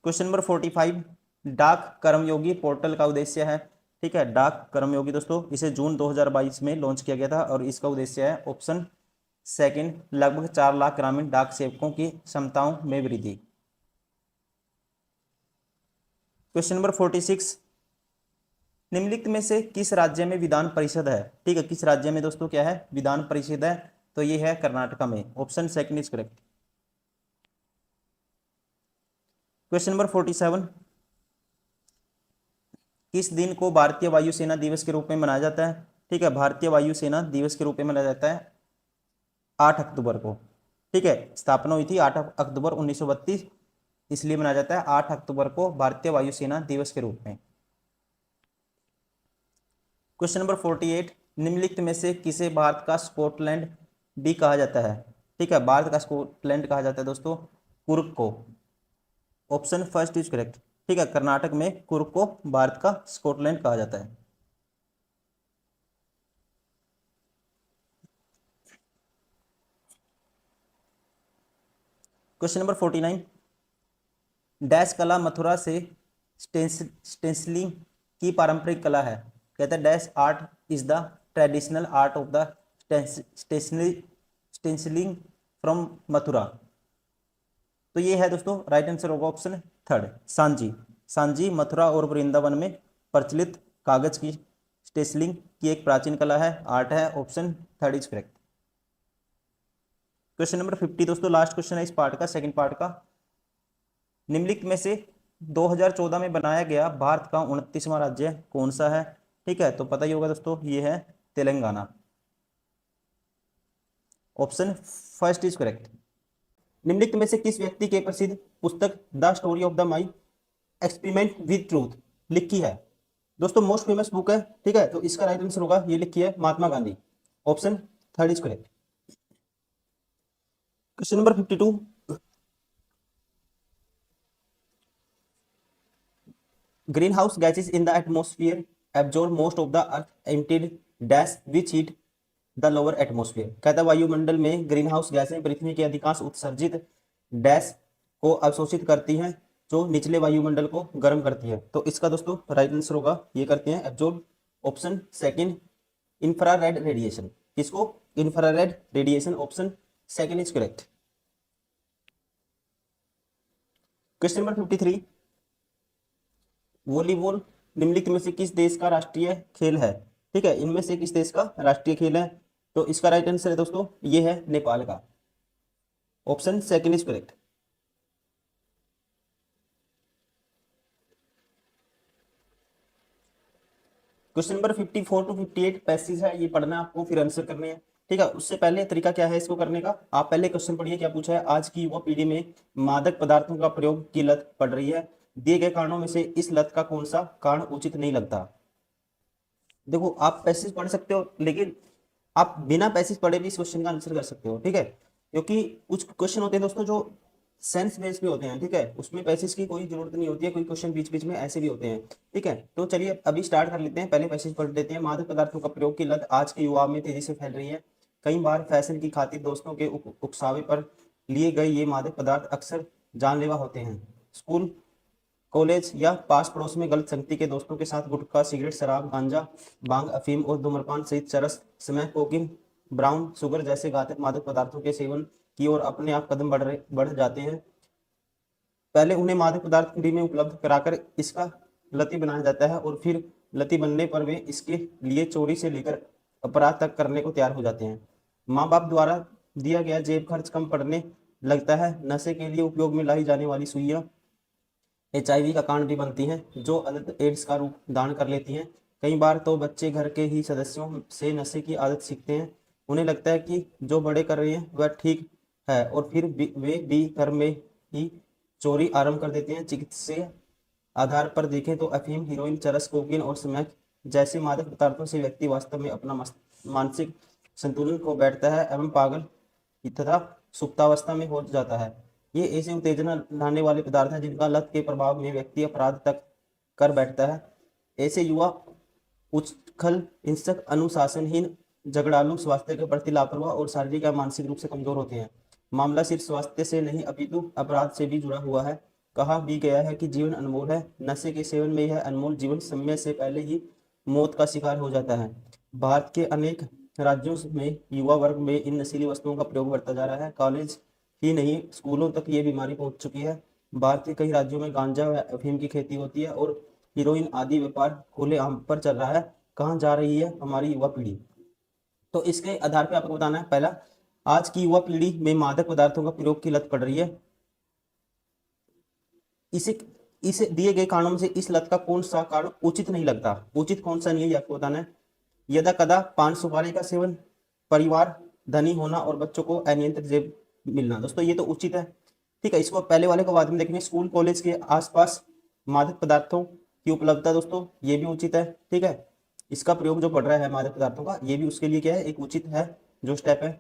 Question number 45, डाक कर्मयोगी पोर्टल का उद्देश्य है। ठीक है, डाक कर्मयोगी दोस्तों इसे जून 2022 में लॉन्च किया गया था, और इसका उद्देश्य है ऑप्शन 2, लगभग 4 लाख ग्रामीण डाक सेवकों की क्षमताओं में वृद्धि। क्वेश्चन नंबर 46, निम्नलिखित में से किस राज्य में विधान परिषद है? ठीक है, किस राज्य में दोस्तों क्या है? विधान परिषद है। तो ये है कर्नाटका में। Option second is correct. Question number 47, किस दिन को भारतीय वायुसेना दिवस के रूप में मनाया जाता है? ठीक है, भारतीय वायुसेना दिवस के रूप में मनाया जाता है 8 अक्टूबर को। ठीक है, स्थापना हुई थी 8 अक्टूबर 1932, इसलिए मनाया जाता है 8 अक्टूबर को भारतीय वायुसेना दिवस के रूप में। क्वेश्चन नंबर 48, निम्नलिखित में से किसे भारत का स्कॉटलैंड भी कहा जाता है? ठीक है, भारत का स्कॉटलैंड कहा जाता है दोस्तों कुर्ग को। Option first is correct. ठीक है, कर्नाटक में कुर्ग को भारत का स्कॉटलैंड कहा जाता है। क्वेश्चन नंबर 49, डैश कला मथुरा से स्टेंसिलिंग की पारंपरिक कला है। कहता है dash art is the traditional art of the stencilling from Mathura. तो ये है दोस्तों राइट आंसर होगा ऑप्शन थर्ड, सांची। सांची मथुरा और वृंदावन में प्रचलित कागज की स्टेंसिलिंग की एक प्राचीन कला है, आर्ट है। Option third is correct. Question number 50 दोस्तों लास्ट क्वेश्चन है इस पार्ट का, सेकंड पार्ट का। निम्नलिखित में से 2014 में बनाया गया भारत का 29वां राज्य कौन सा है? ठीक है, तो पता ही होगा दोस्तों, ये है Telangana. Option first is correct. निम्नलिखित में से किस व्यक्ति के प्रसिद्ध पुस्तक the story of the my experiment with truth लिखी है? दोस्तों मोस्ट फेमस बुक है। ठीक है, तो इसका राइट आंसर होगा, ये लिखी है Mahatma Gandhi. Option third is correct. Question number 52, greenhouse gases in the atmosphere absorb most of the earth emitted dash which heat the lower atmosphere। कहता है वायुमंडल में ग्रीन हाउस गैसें पृथ्वी के अधिकांश उत्सर्जित डैश को अवशोषित करती हैं जो निचले वायुमंडल को गर्म करती है। तो इसका दोस्तों राइट आंसर होगा, ये करते हैं absorb. Option second infrared radiation. किसको? Infrared radiation. Option second is correct. Question number 53, volleyball निम्नलिखित में से किस देश का राष्ट्रीय खेल है? ठीक है, इनमें से किस देश का राष्ट्रीय खेल है? तो इसका राइट आंसर है दोस्तों, ये है नेपाल का। Option second is correct. Question number 54 to 58 passage है, ये पढ़ना है आपको, फिर आंसर करने हैं। ठीक है, उससे पहले तरीका क्या है इसको करने का, आप पहले क्वेश्चन पढ़िए क्या पूछा है। आज की युवा पीढ़ी में मादक पदार्थों का प्रयोग की लत पड़ रही है, दिए गए कारणों में से इस लत का कौन सा कारण उचित नहीं लगता? देखो आप पैसेज पढ़ सकते हो, लेकिन आप बिना पैसेज पढ़े भी इस क्वेश्चन का आंसर कर सकते हो। ठीक है, क्योंकि कुछ क्वेश्चन होते हैं दोस्तों जो सेंस बेस पे होते हैं। ठीक है, उसमें पैसेज की कोई जरूरत नहीं होती है, कोई क्वेश्चन बीच बीच में ऐसे भी होते हैं। ठीक है, तो चलिए अभी स्टार्ट कर लेते हैं, पहले पैसेज पढ़ लेते हैं। मादक पदार्थों का प्रयोग की लत आज के युवा में तेजी से फैल रही है। कई बार फैशन की खातिर दोस्तों के उकसावे पर लिए गए ये मादक पदार्थ अक्सर जानलेवा होते हैं। स्कूल कॉलेज या पास पड़ोस में गलत संगति के दोस्तों के साथ गुटखा, सिगरेट, शराब, गांजा, भांग, अफीम और धूम्रपान सहित चरस, स्मैक, कोकीन, ब्राउन शुगर जैसे घातक मादक पदार्थों के सेवन की ओर अपने आप कदम बढ़ जाते हैं। पहले उन्हें मादक पदार्थ फ्री में उपलब्ध कराकर इसका लती बनाया जाता है और फिर लती बनने पर वे इसके लिए चोरी से लेकर अपराध तक करने को तैयार हो जाते हैं। माँ बाप द्वारा दिया गया जेब खर्च कम पड़ने लगता है। नशे के लिए उपयोग में लाई जाने वाली सुइयां HIV का कारण भी बनती हैं, जो अंततः एड्स का रूप धारण कर लेती हैं। कई बार तो बच्चे घर के ही सदस्यों से नशे की आदत सीखते हैं। उन्हें लगता है कि जो बड़े कर रहे हैं वह ठीक है और फिर वे भी घर में ही चोरी आरंभ कर देते हैं। चिकित्सीय आधार पर देखें तो अफीम, हीरोइन, चरस, कोकीन और स्मैक जैसे मादक पदार्थों से व्यक्ति वास्तव में अपना मानसिक संतुलन खो बैठता है एवं पागल तथा सुप्तावस्था में हो जाता है। ये ऐसे उत्तेजना लाने वाले पदार्थ हैं जिनका लत के प्रभाव में व्यक्ति अपराध तक कर बैठता है। ऐसे युवा उच्छृंखल, हिंसक, अनुशासनहीन, झगड़ालू, स्वास्थ्य के प्रति लापरवाह और शारीरिक या मानसिक रूप से कमजोर होते हैं। मामला सिर्फ स्वास्थ्य से नहीं अपितु अपराध से भी जुड़ा हुआ है। कहा भी गया है कि जीवन अनमोल है, नशे के सेवन में यह अनमोल जीवन समय से पहले ही मौत का शिकार हो जाता है। भारत के अनेक राज्यों में युवा वर्ग में इन नशीली वस्तुओं का प्रयोग बढ़ता जा रहा है। कॉलेज ही नहीं, स्कूलों तक ये बीमारी पहुंच चुकी है। भारत के कई राज्यों में गांजा व अफीम की खेती होती है और हीरोइन आदि व्यापार खुलेआम पर चल रहा है। कहाँ जा रही है हमारी युवा पीढ़ी? तो इसके आधार पे आपको बताना है, पहला, आज की युवा पीढ़ी में मादक पदार्थों का प्रयोग की लत पड़ रही है। इसे इसे दिए गए कारणों में से इस लत का कौन सा कारण उचित नहीं लगता? उचित कौन सा नहीं है ये आपको बताना है। यदा कदा पान सुपारी का सेवन, परिवार धनी होना और बच्चों को अनियंत्रित जेब मिलना। दोस्तों ये तो उचित है, ठीक है। इसको पहले वाले को बाद में देखेंगे। स्कूल कॉलेज के आसपास मादक पदार्थों की उपलब्धता, दोस्तों ये भी उचित है, ठीक है। इसका प्रयोग जो बढ़ रहा है मादक पदार्थों का, ये भी उसके लिए क्या है, एक उचित है जो स्टेप है।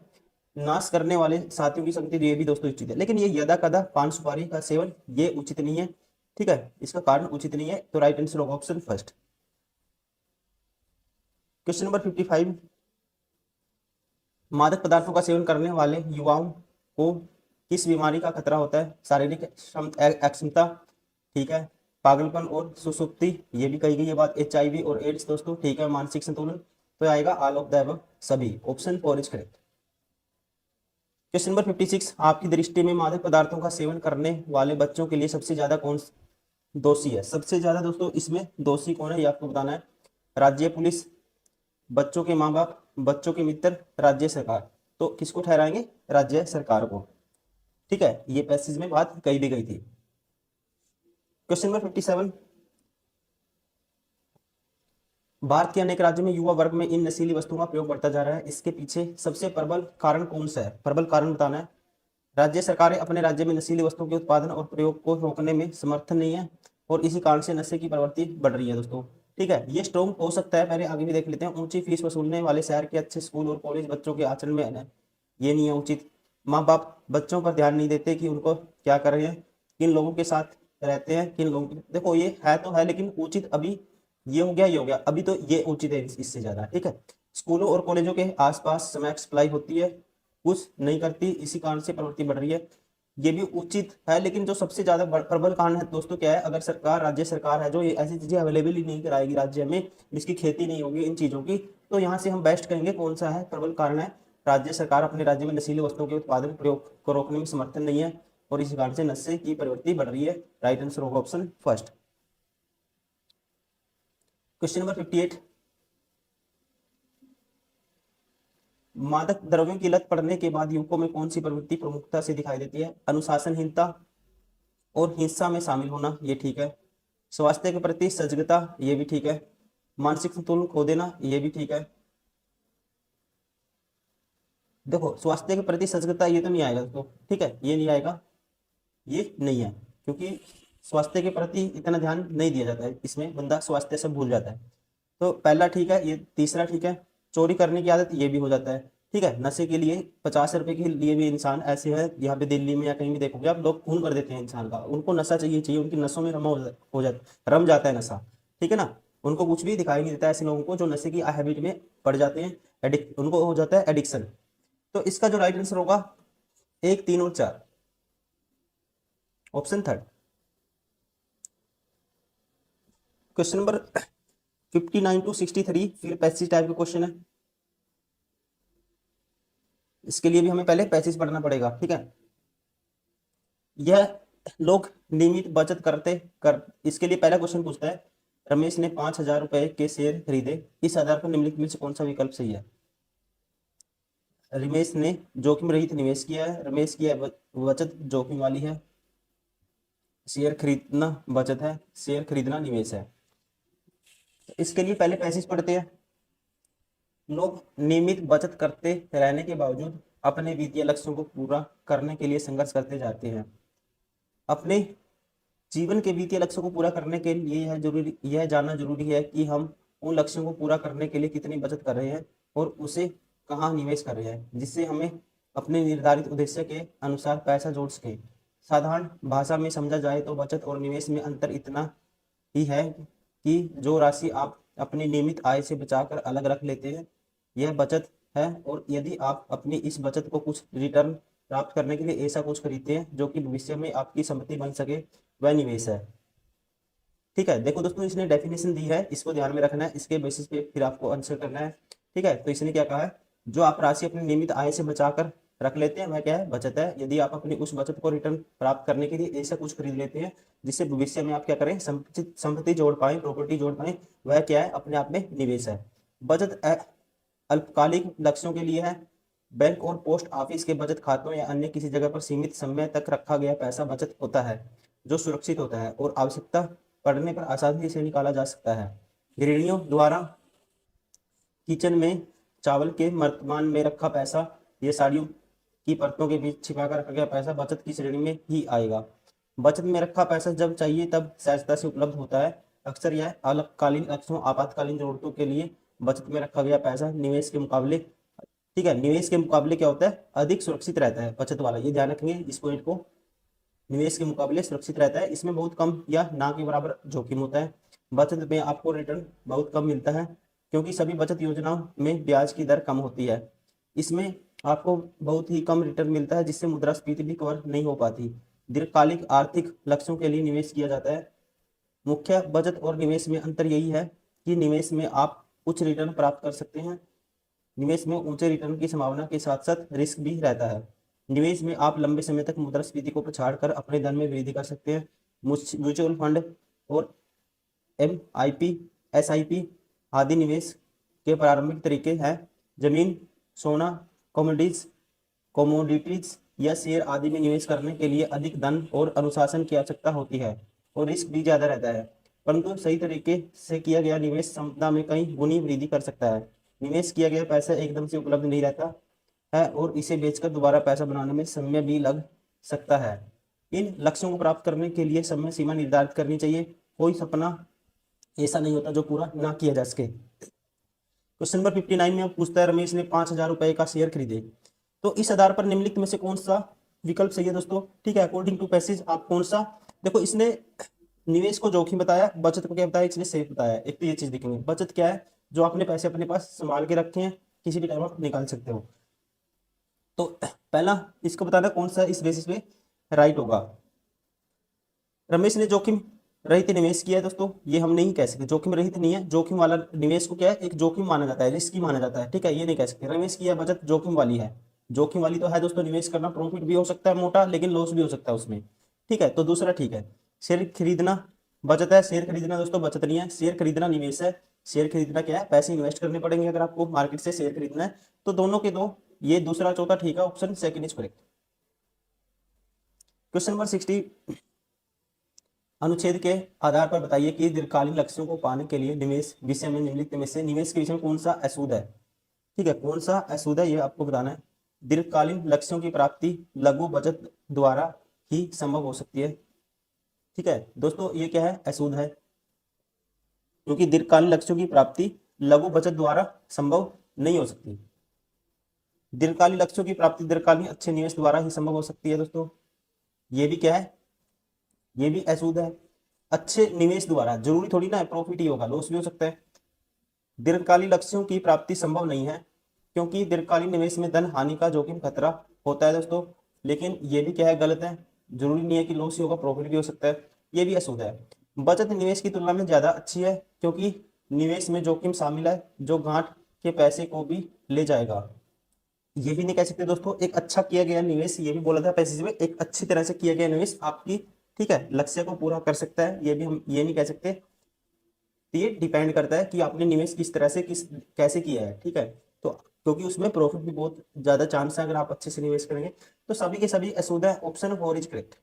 नाश करने वाले साथियों की संगति, ये भी दोस्तों उचित है। लेकिन ये यदा कदा पान सुपारी का सेवन, ये उचित नहीं है, ठीक है। इसका कारण उचित नहीं है, तो राइट आंसर होगा ऑप्शन फर्स्ट। क्वेश्चन नंबर 55, मादक पदार्थों का सेवन करने वाले युवाओं को किस बीमारी का खतरा होता है? शारीरिक अक्षमता, ठीक है, पागलपन और सुसुप्ति, ये भी कही गई ये बात, HIV और एड्स दोस्तों, ठीक है, मानसिक संतुलन, तो आएगा ऑल ऑफ द अबव, सभी, option 4 is correct. Question number 56, आपकी दृष्टि में मादक पदार्थों का सेवन करने वाले बच्चों के लिए सबसे ज्यादा कौन दोषी है? सबसे ज्यादा दोस्तों इसमें दोषी कौन है ये आपको बताना है। राज्य पुलिस, बच्चों के माँ बाप, बच्चों के मित्र, राज्य सरकार। तो किसको ठहराएंगे? राज्य सरकार को, ठीक है। ये पैसेज में बात कही भी गई थी। क्वेश्चन नंबर 57, भारत के अनेक राज्यों में युवा वर्ग में इन नशीली वस्तुओं का प्रयोग बढ़ता जा रहा है। इसके पीछे सबसे प्रबल कारण कौन सा है? प्रबल कारण बताना है। राज्य सरकारें अपने राज्य में नशीली वस्तुओं के उत्पादन और प्रयोग को रोकने में समर्थ नहीं है और इसी कारण से नशे की प्रवृत्ति बढ़ रही है दोस्तों, ठीक है। ये स्ट्रॉन्ग हो सकता है, पहले आगे भी देख लेते हैं। ऊंची फीस वसूलने वाले शहर के अच्छे स्कूल और कॉलेज बच्चों के आचरण में है, ये नहीं है उचित। माँ बाप बच्चों पर ध्यान नहीं देते कि उनको क्या कर रहे हैं, किन लोगों के साथ रहते हैं, किन लोगों के, देखो ये है तो है, लेकिन उचित अभी ये हो गया, ये हो गया, अभी तो ये उचित है इससे ज्यादा, ठीक है। स्कूलों और कॉलेजों के आसपास स्मैक सप्लाई होती है, कुछ नहीं करती, इसी कारण से प्रवृत्ति बढ़ रही है, ये भी उचित है। लेकिन जो सबसे ज्यादा प्रबल कारण है दोस्तों क्या है, अगर सरकार, राज्य सरकार है जो ये ऐसी चीजें अवेलेबल ही नहीं कराएगी राज्य में, जिसकी खेती नहीं होगी इन चीजों की, तो यहाँ से हम बेस्ट करेंगे कौन सा है प्रबल कारण है, राज्य सरकार अपने राज्य में नशीली वस्तुओं के उत्पादन प्रयोग को रोकने में समर्थन नहीं है और इसी कारण से नशे की प्रवृत्ति बढ़ रही है। राइट आंसर होगा ऑप्शन फर्स्ट। क्वेश्चन नंबर 58, मादक द्रव्यों की लत पड़ने के बाद युवकों में कौन सी प्रवृत्ति प्रमुखता से दिखाई देती है? अनुशासनहीनता और हिंसा में शामिल होना, ये ठीक है। स्वास्थ्य के प्रति सजगता, ये भी ठीक है। मानसिक संतुलन खो देना, ये भी ठीक है। देखो स्वास्थ्य के प्रति सजगता ये तो नहीं आएगा दोस्तों, ठीक है, ये नहीं आएगा, ये नहीं है, क्योंकि स्वास्थ्य के प्रति इतना ध्यान नहीं दिया जाता है, इसमें बंदा स्वास्थ्य से भूल जाता है। तो पहला ठीक है, ये तीसरा ठीक है। चोरी करने की आदत, ये भी हो जाता है, ठीक है। नशे के लिए 50 रुपए के लिए भी इंसान ऐसे है, यहाँ पे दिल्ली में या कहीं भी देखोगे आप, लोग खून कर देते हैं इंसान का, उनको नशा चाहिए, उनकी नसों में रम जाता है नशा, ठीक है ना। उनको कुछ भी दिखाई नहीं देता ऐसे लोगों को जो नशे की हैबिट में पड़ जाते हैं, उनको हो जाता है एडिक्शन। तो इसका जो राइट आंसर होगा 1, 3 और 4, option third. Question number 59 to 63 फिर पैसेज टाइप का क्वेश्चन है। इसके लिए भी हमें पहले पैसेज पढ़ना पड़ेगा, ठीक है। यह लोग नियमित बचत करते कर, इसके लिए पहला क्वेश्चन पूछता है, रमेश ने 5,000 रुपए के शेयर खरीदे, इस आधार पर निम्नलिखित में से कौन सा विकल्प सही है? रमेश ने जोखिम रहित निवेश किया है, रमेश की बचत जोखिम वाली है, शेयर खरीदना बचत है, शेयर खरीदना निवेश है। इसके लिए पहले पैसेज पढ़ते हैं। लोग नियमित बचत करते रहने के बावजूद अपने वित्तीय लक्ष्यों को पूरा करने के लिए संघर्ष करते जाते हैं। अपने जीवन के वित्तीय लक्ष्यों को पूरा करने के लिए यह जानना जरूरी है कि हम उन लक्ष्यों को पूरा करने के लिए कितनी बचत कर रहे हैं और उसे कहाँ निवेश कर रहे हैं, जिससे हमें अपने निर्धारित उद्देश्य के अनुसार पैसा जोड़ सके। साधारण भाषा में समझा जाए तो बचत और निवेश में अंतर इतना ही है कि जो राशि आप अपनी नियमित आय से बचाकर अलग रख लेते हैं यह बचत है, और यदि आप अपनी इस बचत को कुछ रिटर्न प्राप्त करने के लिए ऐसा कुछ खरीदते हैं जो कि भविष्य में आपकी संपत्ति बन सके, वह निवेश है, ठीक है। देखो दोस्तों इसने डेफिनेशन दी है, इसको ध्यान में रखना है, इसके बेसिस पे फिर आपको आंसर करना है, ठीक है। तो इसने क्या कहा है, जो आप राशि अपनी नियमित आय से बचाकर रख लेते हैं, वह क्या है, बचत है। यदि आप अपनी उस बचत को रिटर्न प्राप्त करने के लिए ऐसा कुछ खरीद लेते हैं जिससे भविष्य में आप क्या करें, संपत्ति जोड़ पाए, प्रॉपर्टी जोड़ पाए, वह क्या है, अपने आप में निवेश है। बचत अल्पकालिक लक्ष्यों के लिए है। बैंक और पोस्ट ऑफिस के बचत खातों या अन्य किसी जगह पर सीमित समय तक रखा गया पैसा बचत होता है, जो सुरक्षित होता है और आवश्यकता पड़ने पर आसानी से निकाला जा सकता है। गृहिणियों द्वारा किचन में चावल के वर्तमान में रखा पैसा, ये साड़ियों की परतों के बीच छिपा कर रखा गया पैसा बचत की श्रेणी में ही आएगा। बचत में रखा पैसा जब चाहिए तब सहजता से उपलब्ध होता है। अक्सर यह अल्पकालीन लक्ष्यों, आपातकालीन जरूरतों के लिए बचत में रखा गया पैसा निवेश के मुकाबले, ठीक है, निवेश के मुकाबले क्या होता है, अधिक सुरक्षित रहता है बचत वाला। ये ध्यान रखेंगे इस पॉइंट को, निवेश के मुकाबले सुरक्षित रहता है, इसमें बहुत कम या ना के बराबर जोखिम होता है। बचत में आपको रिटर्न बहुत कम मिलता है क्योंकि सभी बचत योजनाओं में ब्याज की दर कम होती है। इसमें आपको बहुत ही कम रिटर्न मिलता है जिससे मुद्रास्फीति भी कवर नहीं हो पाती। दीर्घकालिक आर्थिक लक्ष्यों के लिए निवेश किया जाता है। मुख्य बचत और निवेश में अंतर यही है कि निवेश में आप उच्च रिटर्न प्राप्त कर सकते हैं। निवेश में ऊंचे रिटर्न की संभावना के साथ साथ रिस्क भी रहता है। निवेश में आप लंबे समय तक मुद्रास्फीति को पछाड़ कर अपने धन में वृद्धि कर सकते हैं। म्यूचुअल फंड और MIP, SIP आदि निवेश के प्रारंभिक तरीके हैं। जमीन, सोना, कमोडिटीज या शेयर आदि में निवेश करने के लिए अधिक धन और अनुशासन की आवश्यकता होती है और रिस्क भी ज्यादा रहता है, परंतु सही तरीके से किया गया निवेश संपदा में कई गुनी वृद्धि कर सकता है। निवेश किया गया पैसा एकदम से उपलब्ध नहीं रहता है और इसे बेचकर दोबारा पैसा बनाने में समय भी लग सकता है। इन लक्ष्यों को प्राप्त करने के लिए समय सीमा निर्धारित करनी चाहिए। कोई सपना ऐसा नहीं होता जो पूरा ना किया जा सके। क्वेश्चन नंबर 59 में पूछता है, रमेश ने 5,000 रुपए का शेयर खरीदे, तो इस आधार पर निम्नलिखित में से कौन सा विकल्प सही है दोस्तों, ठीक है, अकॉर्डिंग टू पैसेज आप कौन सा, देखो इसने निवेश को जोखिम बताया, बचत को क्या बताया, इसने सेफ बताया। एक तो ये चीज देखेंगे, बचत क्या है, जो आपने पैसे अपने पास संभाल के रखे हैं, किसी भी टाइम आप निकाल सकते हो। तो पहला इसको बताना कौन सा इस बेसिस पे राइट होगा। रमेश ने जोखिम रहित निवेश किया है दोस्तों, ये हम नहीं कह सकते, जोखिम रहित नहीं है, जोखिम वाला निवेश को क्या है, एक जोखिम माना जाता है, रिस्की माना जाता है, ठीक है, ये नहीं कह सकते। रमेश की यह बचत जोखिम वाली है, जोखिम वाली तो है दोस्तों, निवेश करना, प्रॉफिट भी हो सकता है मोटा, लेकिन लॉस भी हो सकता है उसमें, ठीक है, तो दूसरा ठीक है। शेयर खरीदना बचत है, शेयर खरीदना दोस्तों बचत नहीं है, शेयर खरीदना निवेश है। शेयर खरीदना क्या है, पैसे इन्वेस्ट करने पड़ेंगे अगर आपको मार्केट से शेयर खरीदना है, तो दोनों के दो, ये दूसरा चौथा ठीक है, option second is correct. Question number 60, अनुच्छेद के आधार पर बताइए कि दीर्घकालीन लक्ष्यों को पाने के लिए निवेश विषय में निम्नलिखित में से निवेश के विषय में कौन सा अशुद्ध है, ठीक है, कौन सा अशुद्ध है ये आपको बताना है। दीर्घकालीन लक्ष्यों की प्राप्ति लघु बचत द्वारा ही संभव हो सकती है, ठीक है दोस्तों, ये क्या है, अशुद्ध है, क्योंकि दीर्घकालीन लक्ष्यों की प्राप्ति लघु बचत द्वारा संभव नहीं हो सकती। दीर्घकालीन लक्ष्यों की प्राप्ति दीर्घकालीन अच्छे निवेश द्वारा ही संभव हो सकती है दोस्तों, ये भी क्या है, ये भी अशुद्ध है। अच्छे निवेश द्वारा जरूरी थोड़ी ना है प्रॉफिट ही होगा, लॉस भी हो सकता है। दीर्घकालीन लक्ष्यों की प्राप्ति संभव नहीं है क्योंकि दीर्घकालीन निवेश में धन हानि का जोखिम खतरा होता है दोस्तों, लेकिन ये भी क्या है, गलत है, जरूरी नहीं है कि लॉस ही होगा, प्रॉफिट भी हो सकता है, ये भी अशुद्ध है। बचत निवेश की तुलना में ज्यादा अच्छी है क्योंकि निवेश में जोखिम शामिल है जो गांठ के पैसे को भी ले जाएगा। ये भी नहीं कह सकते दोस्तों, एक अच्छा किया गया निवेश, ये भी बोला था पैसे में, एक अच्छी तरह से किया गया निवेश आपकी, ठीक है, लक्ष्य को पूरा कर सकता है, ये भी हम ये नहीं कह सकते। तो ये डिपेंड करता है कि आपने निवेश किस तरह से किस कैसे किया है, ठीक है, तो क्योंकि उसमें प्रॉफिट भी बहुत ज्यादा चांस है अगर आप अच्छे से निवेश करेंगे। तो सभी के सभी अशुद्ध है, option 4 is correct.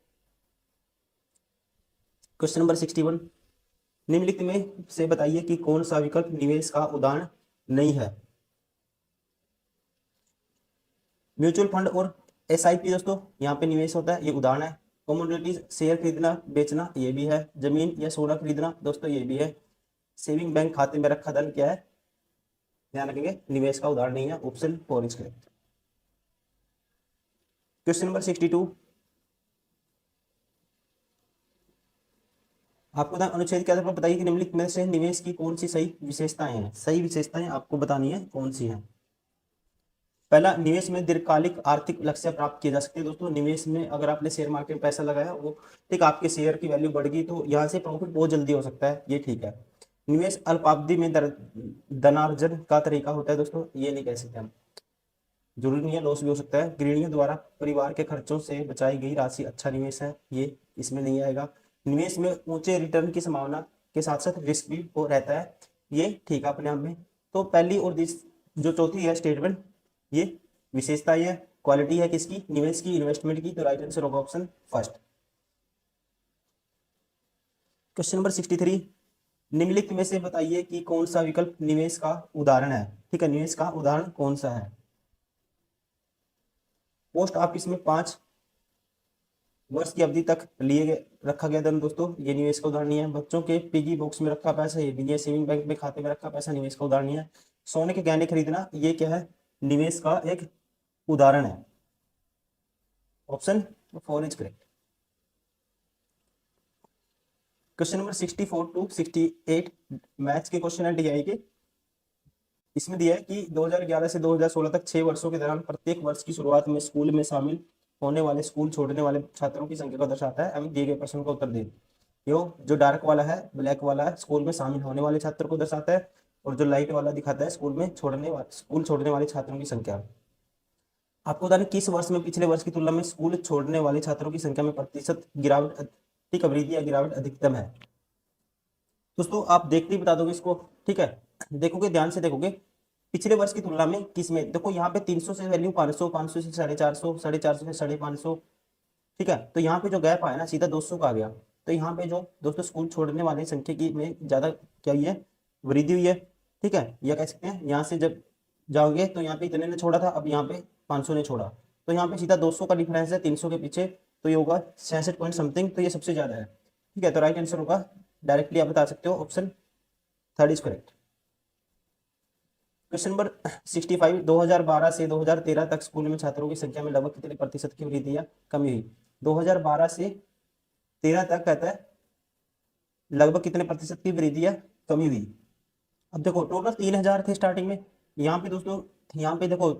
Question number 61, निम्नलिखित में से बताइए कि कौन सा विकल्प निवेश का उदाहरण नहीं है। म्यूचुअल फंड और SIP दोस्तों यहाँ पे निवेश होता है, ये उदाहरण है। कमोडिटीज शेयर खरीदना बेचना, ये भी है। जमीन या सोना खरीदना दोस्तों, ये भी है। सेविंग बैंक खाते में रखा धन क्या है, ध्यान रखेंगे, निवेश का उदाहरण नहीं है, option 4 is correct. Question number 62, आपको अनुच्छेद के आधार पर बताइए कि निम्नलिखित में से निवेश की कौन सी सही विशेषताएं हैं। सही विशेषताएं आपको बतानी है कौन सी हैं। पहला, निवेश में दीर्घकालिक आर्थिक लक्ष्य प्राप्त किए जा सकते हैं दोस्तों। निवेश में अगर आपने शेयर मार्केट में पैसा लगाया, वो ठीक, आपके शेयर की वैल्यू बढ़ गई तो यहाँ से प्रॉफिट बहुत जल्दी हो सकता है, ये ठीक है। निवेश अल्पावधि में धनार्जन का तरीका होता है दोस्तों, ये नहीं कह सकते हम। जरूरी नहीं है, लॉस भी हो सकता है। गृहिणियों द्वारा परिवार के खर्चों से बचाई गई राशि अच्छा निवेश है, ये इसमें नहीं आएगा। निवेश में ऊंचे रिटर्न की संभावना के साथ साथ रिस्क भी हो रहता है, ये ठीक है अपने आप में। तो पहली और जो चौथी है स्टेटमेंट, ये विशेषता है, क्वालिटी है किसकी, निवेश की, इन्वेस्टमेंट की। तो राइट आंसर होगा ऑप्शन फर्स्ट। क्वेश्चन नंबर 63, निम्नलिखित में से बताइए कि कौन सा विकल्प निवेश का उदाहरण है। ठीक है, निवेश का उदाहरण कौन सा है। पोस्ट ऑफिस में 5 वर्ष की अवधि तक लिए गए रखा गया धन दोस्तों, ये निवेश का उदाहरण नहीं है। बच्चों के पिगी बॉक्स में रखा पैसा, ये भी नहीं है। सेविंग बैंक में खाते में रखा पैसा निवेश का उदाहरण नहीं है। सोने के गहने खरीदना, ये क्या है, निवेश का एक उदाहरण है। Option 4 is correct. Question number 64 to 68 maths के क्वेश्चन है DI के। इसमें दिया है कि 2011 से 2016 तक 6 वर्षों के दौरान प्रत्येक वर्ष की शुरुआत में स्कूल में शामिल होने वाले स्कूल छोड़ने वाले छात्रों की संख्या को दर्शाता है एवं दिए गए प्रश्न का उत्तर दे। जो डार्क वाला है, ब्लैक वाला है, स्कूल में शामिल होने वाले छात्रों को दर्शाता है, और जो लाइट वाला दिखाता है स्कूल छोड़ने वाले छात्रों की संख्या। आपको बता दें किस वर्ष में पिछले वर्ष की तुलना में स्कूल छोड़ने वाले छात्रों की संख्या में प्रतिशत गिरावट, ठीक है, वृद्धि या गिरावट अधिकतम है। दोस्तों आप देखते ही बता दोगे इसको, ठीक है, देखोगे ध्यान से देखोगे पिछले वर्ष की तुलना में किस में, देखो यहाँ पे 300 से वैल्यू 500, 500 से 450, 450 से 550, ठीक है। तो यहाँ पे जो गैप आया ना सीधा 200 का आ गया। तो यहाँ पे जो दोस्तों स्कूल छोड़ने वाले संख्या की में ज्यादा क्या हुई है, वृद्धि हुई है, ठीक है। या कह सकते हैं यहाँ से जब जाओगे तो यहाँ पे इतने ने छोड़ा था, अब यहाँ पे 500 ने छोड़ा, तो यहाँ पे सीधा 200 का डिफरेंस है 300 के पीछे, तो ये होगा 66 पॉइंट समथिंग, तो ये सबसे ज्यादा है, ठीक है। तो राइट आंसर होगा, डायरेक्टली आप बता सकते हो, option 3 is correct. Question number 65, 2012 से 2013 तक स्कूल में छात्रों की संख्या में लगभग कितने प्रतिशत की वृद्धि या कमी हुई। 2012 से 13 तक कहता है लगभग कितने प्रतिशत की वृद्धि या कमी हुई। अब देखो टोटल 3000 थे स्टार्टिंग में, यहाँ पे दोस्तों, यहाँ पे देखो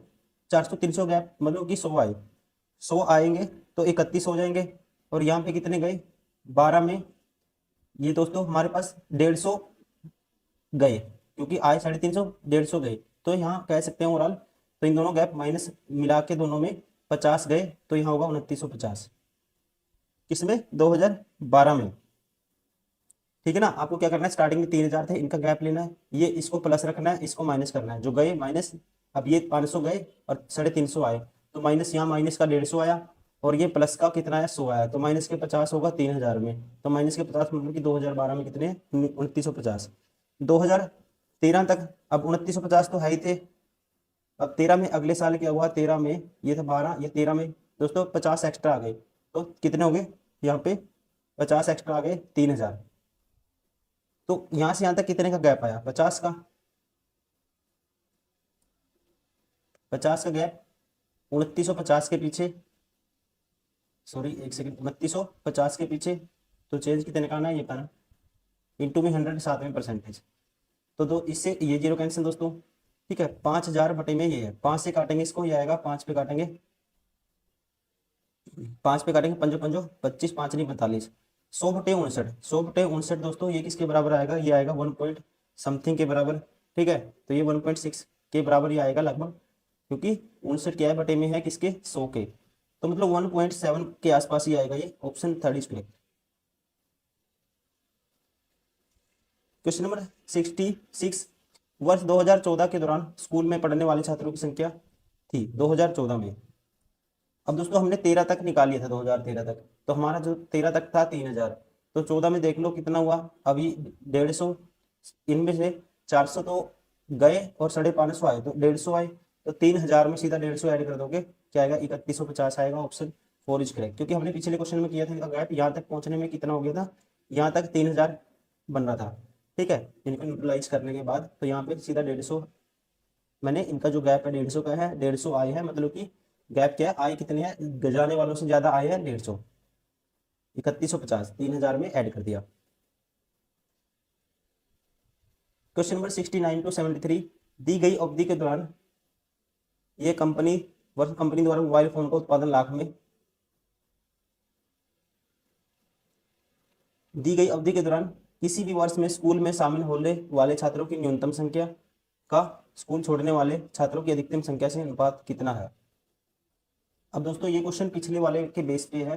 400-300 गैप, मतलब कि 100 आए, 100 आएंगे तो 31 हो जाएंगे, और यहाँ पे कितने गए 12 में, ये दोस्तों हमारे पास 150 गए, क्योंकि आए 350, 150 गए, तो यहाँ कह सकते हैं ओवरऑल, तो इन दोनों गैप माइनस मिला के दोनों में 50 गए, तो यहाँ होगा 2950, किसमें 2012 में, ठीक है ना। आपको क्या करना है, स्टार्टिंग में 3000 थे, इनका गैप लेना है, ये इसको प्लस रखना है, इसको माइनस करना है, जो गए माइनस, अब ये 500 गए और 350 आए, तो माइनस यहाँ माइनस का 150 आया, और ये प्लस का कितना है 100 आया, तो माइनस के 50 होगा 3000 में, तो माइनस के 50 मतलब कि 2012 में कितने 2950, 2013 तक, अब 2950 तो है ही थे, अब 13 में अगले साल क्या हुआ, 13 में ये था 12, ये 13 में दोस्तों 50 एक्स्ट्रा आ गए, तो कितने हो गए यहाँ पे 50 एक्स्ट्रा आ गए 3000, तो यहां से यहां तक कितने का गैप आया 50 का, 50 का गैप 2950 के पीछे, सॉरी एक सेकंड, 2950 के पीछे, तो चेंज कितने का आना है ये पाना, इंटू में 100 साथ में परसेंटेज, तो दो इससे ये जीरो कैंसिल दोस्तों, ठीक है। 5000 बटे में ये है, 5 से काटेंगे इसको, ये आएगा 5 पे काटेंगे, 5 पे काटेंगे, पंजो पंजो 25, 5 नहीं 45, 100 बटे 59, 100 बटे 59 दोस्तों ये किसके बराबर आएगा, ये आएगा 1 पॉइंट समथिंग के बराबर, ठीक है। तो ये 1.6 के बराबर ये आएगा लगभग, क्योंकि 59 क्या है बटे में है किसके 100 के, तो मतलब 1.7 के आसपास ही आएगा, ये option 3 is correct. Question number 66, वर्ष 2014 के दौरान स्कूल में पढ़ने वाले छात्रों की संख्या थी 2014 में। अब दोस्तों हमने 13 तक निकाल लिया था, 2013 तक, तो हमारा जो 13 तक था 3000, तो 14 में देख लो कितना हुआ, अभी 150, इनमें से 400 तो गए और 550 आए, तो 150 आए, तो 3000 में सीधा 150 ऐड कर दोगे, क्या आएगा 3150 आएगा, ऑप्शन 4 इज करेक्ट। क्योंकि हमने पिछले क्वेश्चन में किया था, इनका गैप यहाँ तक पहुंचने में कितना हो गया था, यहाँ तक 3000 बन रहा था, ठीक है। इनको न्यूट्रलाइज करने के बाद तो यहाँ पे सीधा 150, मैंने इनका जो गैप है 150 का है, 150 आए हैं, मतलब कि गैप क्या है, आए कितने हैं, गजाने वालों से ज्यादा आए हैं 150, 3150 3000 में ऐड कर दिया। क्वेश्चन नंबर 69 टू 73, दी गई अवधि के दौरान ये कंपनी द्वारा मोबाइल फोन का उत्पादन लाख में, दी गई अवधि के दौरान किसी भी वर्ष में स्कूल में शामिल होने वाले छात्रों की न्यूनतम संख्या, का स्कूल छोड़ने वाले छात्रों की अधिकतम संख्या से अनुपात कितना है। अब दोस्तों ये क्वेश्चन पिछले वाले के बेस पे है।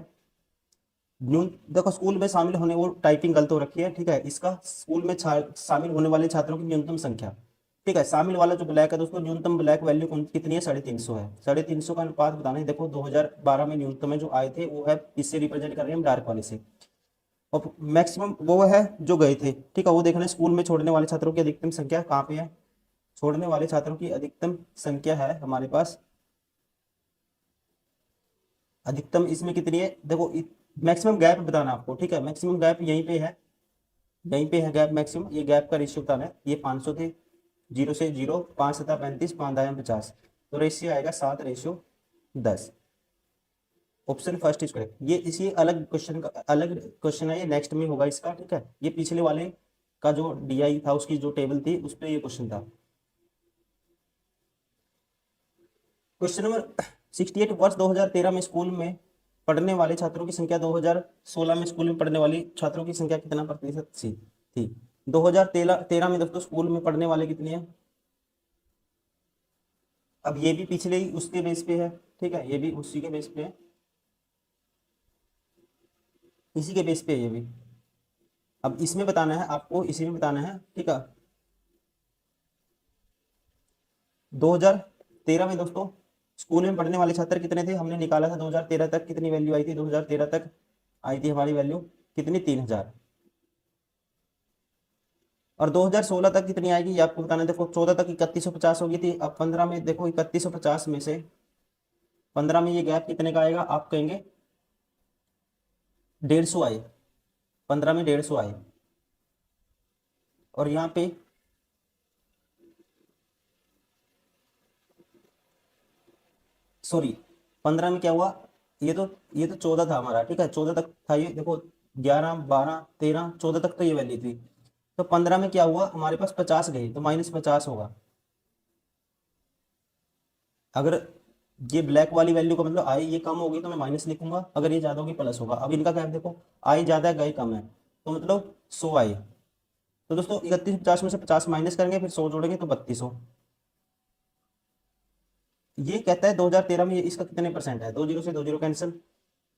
देखो स्कूल में शामिल होने, वो टाइपिंग गलत हो रखी है, ठीक है। इसका स्कूल में शामिल होने वाले छात्रों की न्यूनतम संख्या, ठीक है। शामिल वाला जो ब्लैक है दोस्तों, न्यूनतम ब्लैक वैल्यू कितनी है, 350 है। 350 का अनुपात बताना है। देखो 2012 में न्यूनतम में जो आए थे वो है, इससे रिप्रेजेंट कर रहे हैं हम डार्क वाले से, और मैक्सिमम वो है जो गए थे, ठीक है। वो देखना है स्कूल में छोड़ने वाले छात्रों की अधिकतम संख्या कहाँ पे है। छोड़ने वाले छात्रों की अधिकतम संख्या है हमारे पास, अधिकतम इसमें कितनी है देखो, मैक्सिमम गैप बताना आपको, ठीक है। मैक्सिमम गैप यहीं पे है, यहीं पे है गैप मैक्सिमम। ये गैप का रेशियो बताना है। ये 500 थे, 0 से 0, 5 7 35, 5 दाएं 50, तो रेशियो आएगा 7:10। Option first is correct. ये इसी अलग क्वेश्चन का अलग क्वेश्चन है, ये नेक्स्ट में होगा इसका, ठीक है। ये पिछले वाले का जो डीआई था उसकी जो टेबल थी उस पर ये क्वेश्चन था। क्वेश्चन नंबर 68, वर्ष 2013 में स्कूल में पढ़ने वाले छात्रों की संख्या 2016 में स्कूल में पढ़ने वाली छात्रों की संख्या कितना प्रतिशत थी। 2013 में दोस्तों स्कूल में पढ़ने वाले कितने हैं। अब ये भी पिछले ही उसके बेस पे है, ठीक है। ये भी उसी के बेस पे है, इसी के बेस पे है ये भी। अब इसमें बताना है आपको, इसी में बताना है, ठीक है। 2013 में दोस्तों स्कूल में पढ़ने वाले छात्र कितने थे, हमने निकाला था 2013 तक कितनी वैल्यू आई थी। 2013 तक आई थी हमारी वैल्यू कितनी, 3000। और 2016 तक कितनी आएगी ये आपको बताना है। देखो 14 तक 3150 हो गई थी। अब 15 में देखो 3150 में से 15 में ये गैप कितने का आएगा, आप कहेंगे 150 आए। 15 में 150 आए, और यहाँ पे सॉरी 15 में क्या हुआ, ये तो 14 था हमारा, ठीक है। 14 तक था ये, देखो 11 12 13 14 तक तो ये वैल्यू थी। तो 15 में क्या हुआ, हमारे पास 50 गए, तो -50 होगा। अगर ये ब्लैक वाली वैल्यू का मतलब आई ये कम होगी तो मैं माइनस लिखूंगा, अगर ये ज्यादा होगी प्लस होगा। अब इनका क्या है देखो, आई ज्यादा है गए कम है, तो मतलब 100 आई। तो दोस्तों 3150 में से 50 माइनस करेंगे, फिर 100 जोड़ेंगे तो 3200। ये कहता है 2013 में ये इसका कितने परसेंट है। 2 0 से 2 0 कैंसिल,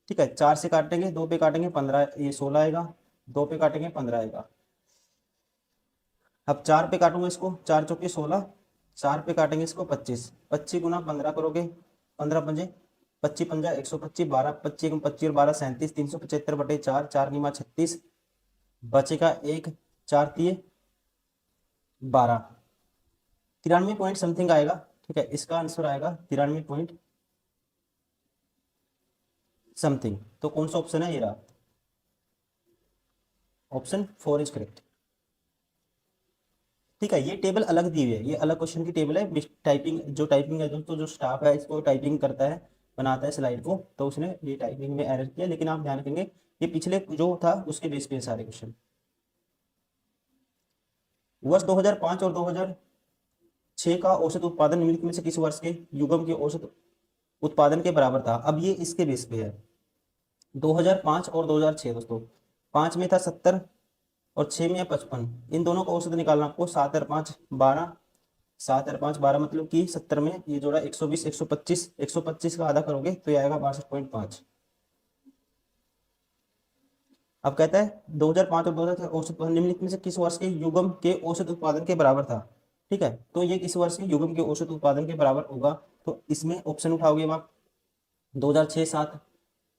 ठीक है। 4 से काटेंगे, 2 पे काटेंगे 15, ये 16 आएगा। 2 पे काटेंगे 15 आएगा। अब 4 पे काटूंगा इसको, 4 चौके 16, 4 पे काटेंगे इसको 25, 25 गुना 15 करोगे, 15 पंजे 25 पंजा 125, 12 25 25 और 12 37, 375/4, 4 निमा 36, बचेगा 1, 4 तिये 12, 93 पॉइंट समथिंग आएगा, ठीक है। इसका आंसर आएगा 93 पॉइंट समथिंग। तो कौन सा ऑप्शन है, ये रहा, ऑप्शन 4 इज करेक्ट, ठीक है। ये टेबल अलग दी हुई है, ये अलग क्वेश्चन की टेबल है। टाइपिंग जो टाइपिंग है दोस्तों, जो स्टाफ है इसको टाइपिंग करता है, बनाता है स्लाइड को, तो उसने ये टाइपिंग में एरर किया, लेकिन आप ध्यान रखेंगे ये पिछले जो था उसके बेस पे सारे क्वेश्चन। वर्ष 2005 और 2006 का औसत उत्पादन निम्नलिखित में से किस वर्ष के युगम के औसत उत्पादन के बराबर था। अब ये इसके बेस पे है, 2005 और 2006 दोस्तों। 5 में था 70 और 6 में है 55, इन दोनों का औसत निकालना आपको। 7 और 5 12, 7 और 5 12, मतलब कि 70 में ये जोड़ा 120, 125, 125 का आधा करोगे तो ये आएगा 62.5। अब कहता है 2005 और 2006 औसत उत्पादन निम्नलिखित में से किस वर्ष के युगम के औसत उत्पादन के बराबर था, ठीक है। तो ये किस वर्ष के युगम के औसत उत्पादन के बराबर होगा, तो इसमें ऑप्शन उठाओगे आप 2006 7,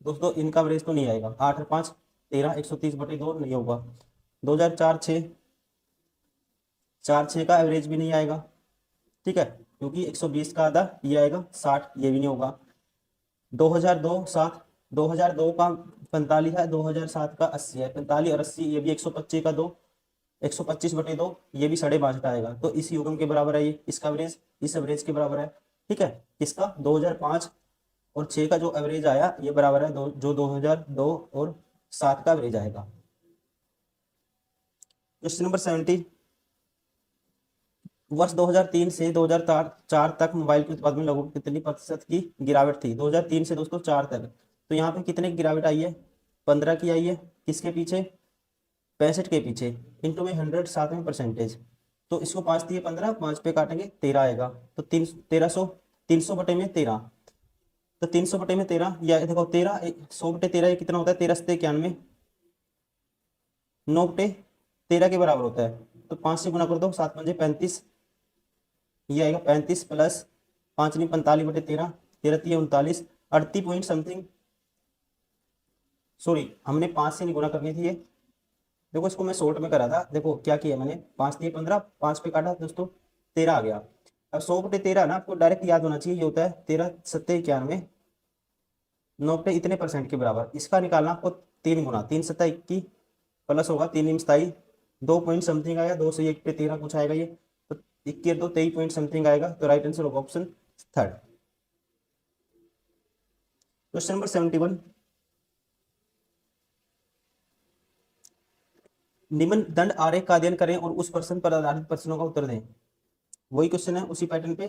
दोस्तों इनका एवरेज तो नहीं आएगा। 8 और 5 13, 130/2 नहीं होगा। 2004 6, 4 6 का एवरेज भी नहीं आएगा, ठीक है, क्योंकि 120 का आधा ये आएगा 60, ये भी नहीं होगा। 2002 7, 2002 का 45 है, 2007 का 80 है। 45 और 80 ये भी 125 का 2, 125/2 ये भी 5.5 आएगा। तो इस युग्म के बराबर है ये, इसका एवरेज इस एवरेज के बराबर है, ठीक है। इसका 2005 और 6 का जो एवरेज आया ये बराबर है जो 2002 और 7 का एवरेज आएगा। क्वेश्चन नंबर 70, वर्ष 2003 से 2004 तक मोबाइल के उत्पादन में लगभग कितनी प्रतिशत की गिरावट थी। 2003 से दोस्तों 4 तक, तो यहाँ पे कितने की गिरावट आई है, 15 की आई है। किसके पीछे, 65 के पीछे, इंटू में 100 7 में परसेंटेज, तो इसको 5 दिए 15, 5 पे काटेंगे 13 आएगा। तो 1300, 300 बटे में 13, तो 300 बटे में 13, या देखो 13 100 बटे 13 ये कितना होता है, 13 सत्ते 91, 9 बटे 13 के बराबर होता है। तो 5 से गुना कर दो, 7 पंजे 35, ये आएगा 35 प्लस 5 नहीं 45 बटे 13, 13 3 39, 38 पॉइंट समथिंग, सॉरी हमने 5 से नहीं गुना करनी थी ये, देखो इसको मैं शॉर्ट में करा था। देखो क्या किया मैंने, 5 दिए 15, 5 पे काटा दोस्तों 13 आ गया। अब 100 बटे 13 ना आपको डायरेक्ट याद होना चाहिए, ये होता है 13 सत्ते 91, 9 बटे इतने परसेंट के बराबर। इसका निकालना आपको 3 गुना, 3 सत्ता 21 प्लस होगा 3 27, 2 पॉइंट समथिंग आएगा, 2 से 1 पे 13 कुछ आएगा ये, तो 21 2 23 पॉइंट समथिंग आएगा। तो राइट आंसर होगा ऑप्शन थर्ड। क्वेश्चन नंबर 71, निम्न दंड आरेख का अध्ययन करें और उस प्रश्न पर आधारित प्रश्नों का उत्तर दें। वही क्वेश्चन है उसी पैटर्न पे।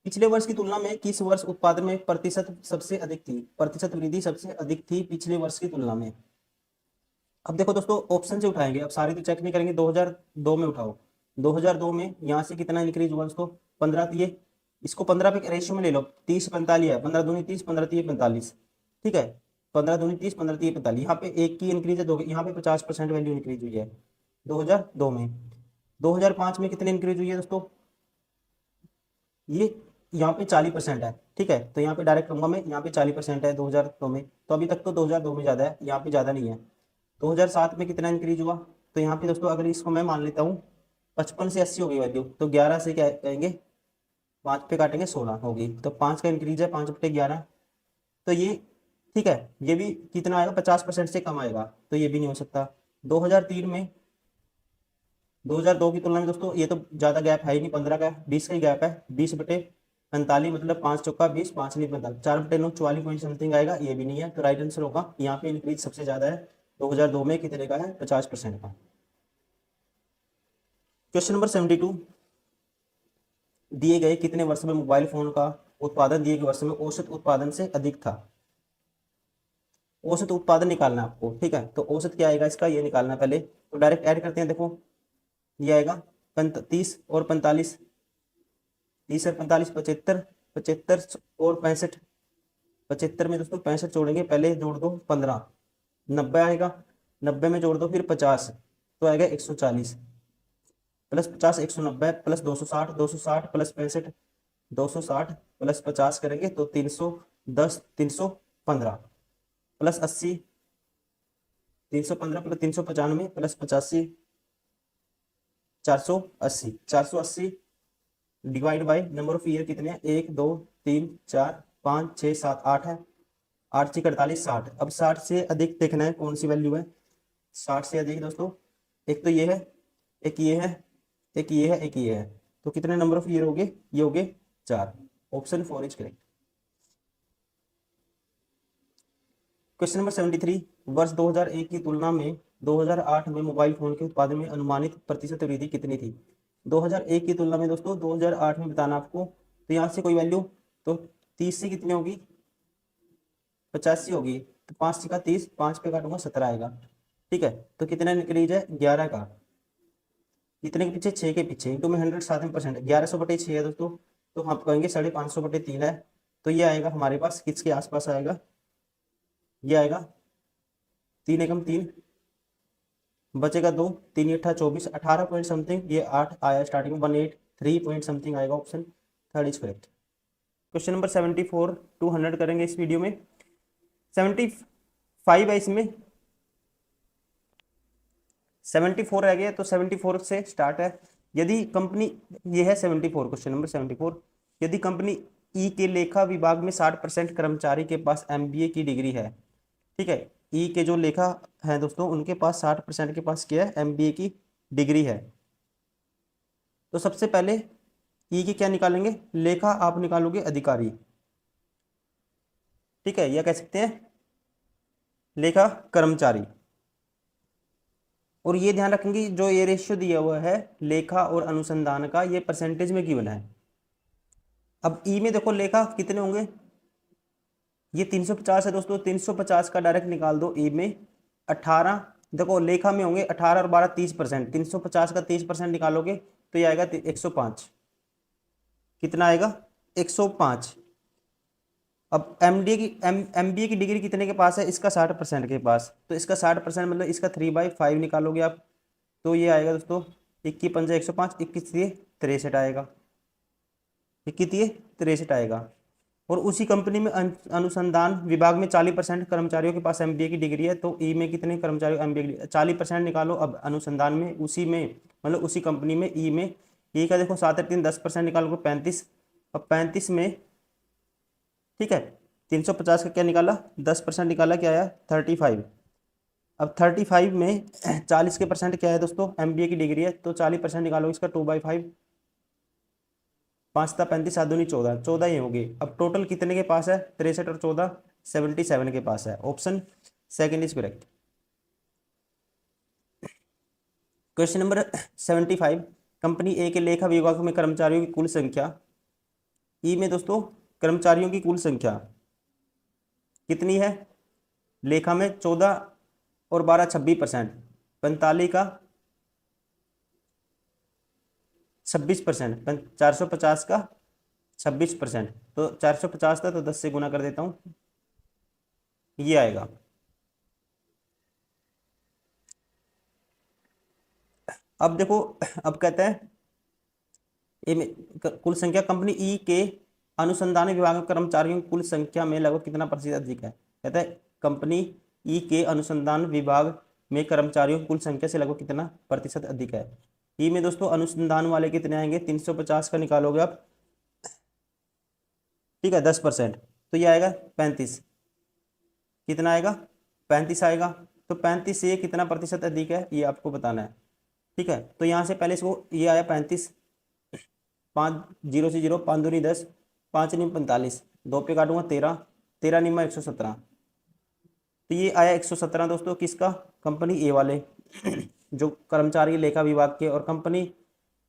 पिछले वर्ष की तुलना में किस वर्ष उत्पादन में प्रतिशत सबसे अधिक थी, प्रतिशत वृद्धि सबसे अधिक थी पिछले वर्ष की तुलना में। अब देखो दोस्तों ऑप्शन से उठाएंगे, अब सारे तो चेक नहीं करेंगे, 2002 में उठाओ, 2002 में यहाँ से कितना इंक्रीज हुआ उसको 15 दिए, इसको 15 पे रेशियो में ले लो, 30 45 है, 15 दूनी 30, 15 3 45, ठीक है, 15 दूनी 30, 15 3 45, यहाँ पे एक की इंक्रीज है, दो यहाँ पे 50% वैल्यू इंक्रीज हुई है 2002 में। 2005 में कितनी इंक्रीज हुई है दोस्तों, ये यहाँ पे 40% है, ठीक है, तो यहाँ पे डायरेक्ट लूंगा मैं, यहाँ पे 40% है 2002 में, तो अभी तक तो 2002 में ज्यादा है, यहाँ पे ज्यादा नहीं है। 2007 में कितना इंक्रीज हुआ, तो यहाँ पे दोस्तों अगर इसको मैं मान लेता हूँ 55 से 80 होगी वैल्यू, तो 11 से क्या कहेंगे, 5 पे काटेंगे 16 होगी, तो 5 का इंक्रीज है 5 बटे 11, तो ये ठीक है, ये भी कितना आएगा 50% से कम आएगा, तो ये भी नहीं हो सकता। 2003 में 2002 की तुलना में दोस्तों ये तो ज्यादा गैप है ही नहीं, 15 का 20 का ही गैप है, 20 बटे 45 मतलब 5 चौका 20, 5 नहीं 45, 4 बटे 9 44 पॉइंट समथिंग आएगा, ये भी नहीं है, तो राइट आंसर होगा यहाँ पे इंक्रीज सबसे ज्यादा है 2002 में, कितने का है 50% का। क्वेश्चन नंबर 72, दिए गए कितने वर्ष में मोबाइल फोन का उत्पादन दिए गए वर्ष में औसत उत्पादन से अधिक था। औसत उत्पादन निकालना है आपको, ठीक है, तो औसत क्या आएगा इसका ये निकालना है पहले, तो डायरेक्ट ऐड करते हैं। देखो ये आएगा 30 और 45, 30 और 45 75, 75 और 65, 75 में दोस्तों 65 जोड़ेंगे, पहले जोड़ दो 15, 90 आएगा, 90 में जोड़ दो फिर 50, तो आएगा 140, प्लस 50 190 प्लस 260, 260 प्लस 65, 260 प्लस 50 करेंगे तो 310, 315 plus 80, 315 plus 395 plus 85, 480, 480 divide by number of year कितने हैं, 1 2 3 4 5 6 7 8 है, 8 से 48 60। अब 60 से अधिक देखना है कौन सी वैल्यू है, 60 से अधिक दोस्तों एक तो ये है, एक ये है, एक ये है, एक ये है, तो कितने नंबर ऑफ ईयर हो गए, ये हो गए 4, option 4 is correct. Question number 73, वर्ष 2001 की तुलना में 2008 में मोबाइल फोन के उत्पादन में अनुमानित प्रतिशत वृद्धि कितनी थी। 2001 की तुलना में दोस्तों 2008 में बताना आपको, तो यहाँ से कोई वैल्यू, तो 30 से कितनी होगी 85 होगी, तो 5 का 30, 5 पे काटूंगा 17 आएगा, ठीक है, तो कितना इंक्रीज है 11 का, कितने के पीछे 6 के पीछे, इंटू में 100 7%, 1100 बटे 6 है दोस्तों, तो हम कहेंगे 550 बटे 3 है, तो ये आएगा हमारे पास किसके आसपास आएगा, ये आएगा 3 एकम 3, बचेगा 2, 3 अट्ठा 24, 18 पॉइंट समथिंग, ये 8 आया स्टार्टिंग में, 183 पॉइंट समथिंग आएगा, option third is correct. Question number 74, 200 करेंगे इस वीडियो में, 75 है इसमें, 74 रह गया, तो 74 से स्टार्ट है। यदि कंपनी, ये है 74, क्वेश्चन नंबर 74, यदि कंपनी ई के लेखा विभाग में 60% कर्मचारी के पास एमबीए की डिग्री है, ठीक है, ई के जो लेखा है दोस्तों उनके पास 60% के पास क्या है, एमबीए की डिग्री है, तो सबसे पहले ई की क्या निकालेंगे, लेखा आप निकालोगे अधिकारी, ठीक है, या कह सकते हैं लेखा कर्मचारी, और ये ध्यान रखेंगे जो ये रेशियो दिया हुआ है लेखा और अनुसंधान का, ये परसेंटेज में गिवन है। अब ई में देखो लेखा कितने होंगे, ये 350 है दोस्तों, 350 का डायरेक्ट निकाल दो ई में, 18 देखो लेखा में होंगे 18 और 12 30%, 350 का 30% निकालोगे तो ये आएगा 105। कितना आएगा? 105। अब एमडीए की एमबीए की डिग्री कितने के पास है? इसका 60% के पास। तो इसका 60% मतलब इसका 3/5 निकालोगे आप तो ये आएगा दोस्तों 21 पंजा 105, 21 63 आएगा, 21 63 आएगा। और उसी कंपनी में अनुसंधान विभाग में 40% कर्मचारियों के पास एमबीए की डिग्री है। तो ई में कितने कर्मचारियों एमबीए की डिग्री? 40% निकालो। अब अनुसंधान में उसी में मतलब उसी कंपनी में ई में, ई का देखो 7 3 10% निकालोगे 35। अब 35 में ठीक है 350 का क्या निकाला? 10% निकाला, क्या आया? 35। अब 35 में 40 के परसेंट क्या है दोस्तों? एमबीए की डिग्री है। तो 40% निकालो इसका 2/5, 5 था 35 7 दूनी 14, 14 ही होगी। अब टोटल कितने के पास है? 63 और 14 77 के पास है। Option second is correct. Question number 75, company A के लेखा विभाग में कर्मचारियों की कुल संख्या, ई में दोस्तों कर्मचारियों की कुल संख्या कितनी है? लेखा में 14 और 12 26%, 45 का 26%, 450 का 26%। तो 450 था तो 10 से गुना कर देता हूँ, ये आएगा। अब देखो, अब कहते हैं कुल संख्या कंपनी ई के अनुसंधान विभाग में कर्मचारियों की कुल संख्या में लगभग कितना प्रतिशत अधिक है? कहता है कंपनी ई के अनुसंधान विभाग में कर्मचारियों की कुल संख्या से लगभग कितना प्रतिशत अधिक है? ई में दोस्तों अनुसंधान वाले कितने आएंगे? 350 का निकालोगे आप, ठीक है 10%, तो ये आएगा 35। कितना आएगा? 35 आएगा। तो 35 से ये कितना प्रतिशत अधिक है ये आपको बताना है, ठीक है। तो यहाँ से पहले इसको, ये आया 35, 5 0 से 0, 5 दूनी 10, 5 नी 45, 2 पे काटूंगा 13, 13 निम्मा 117। तो ये आया 117 दोस्तों किसका? कंपनी ए वाले जो कर्मचारी लेखा विभाग के, और कंपनी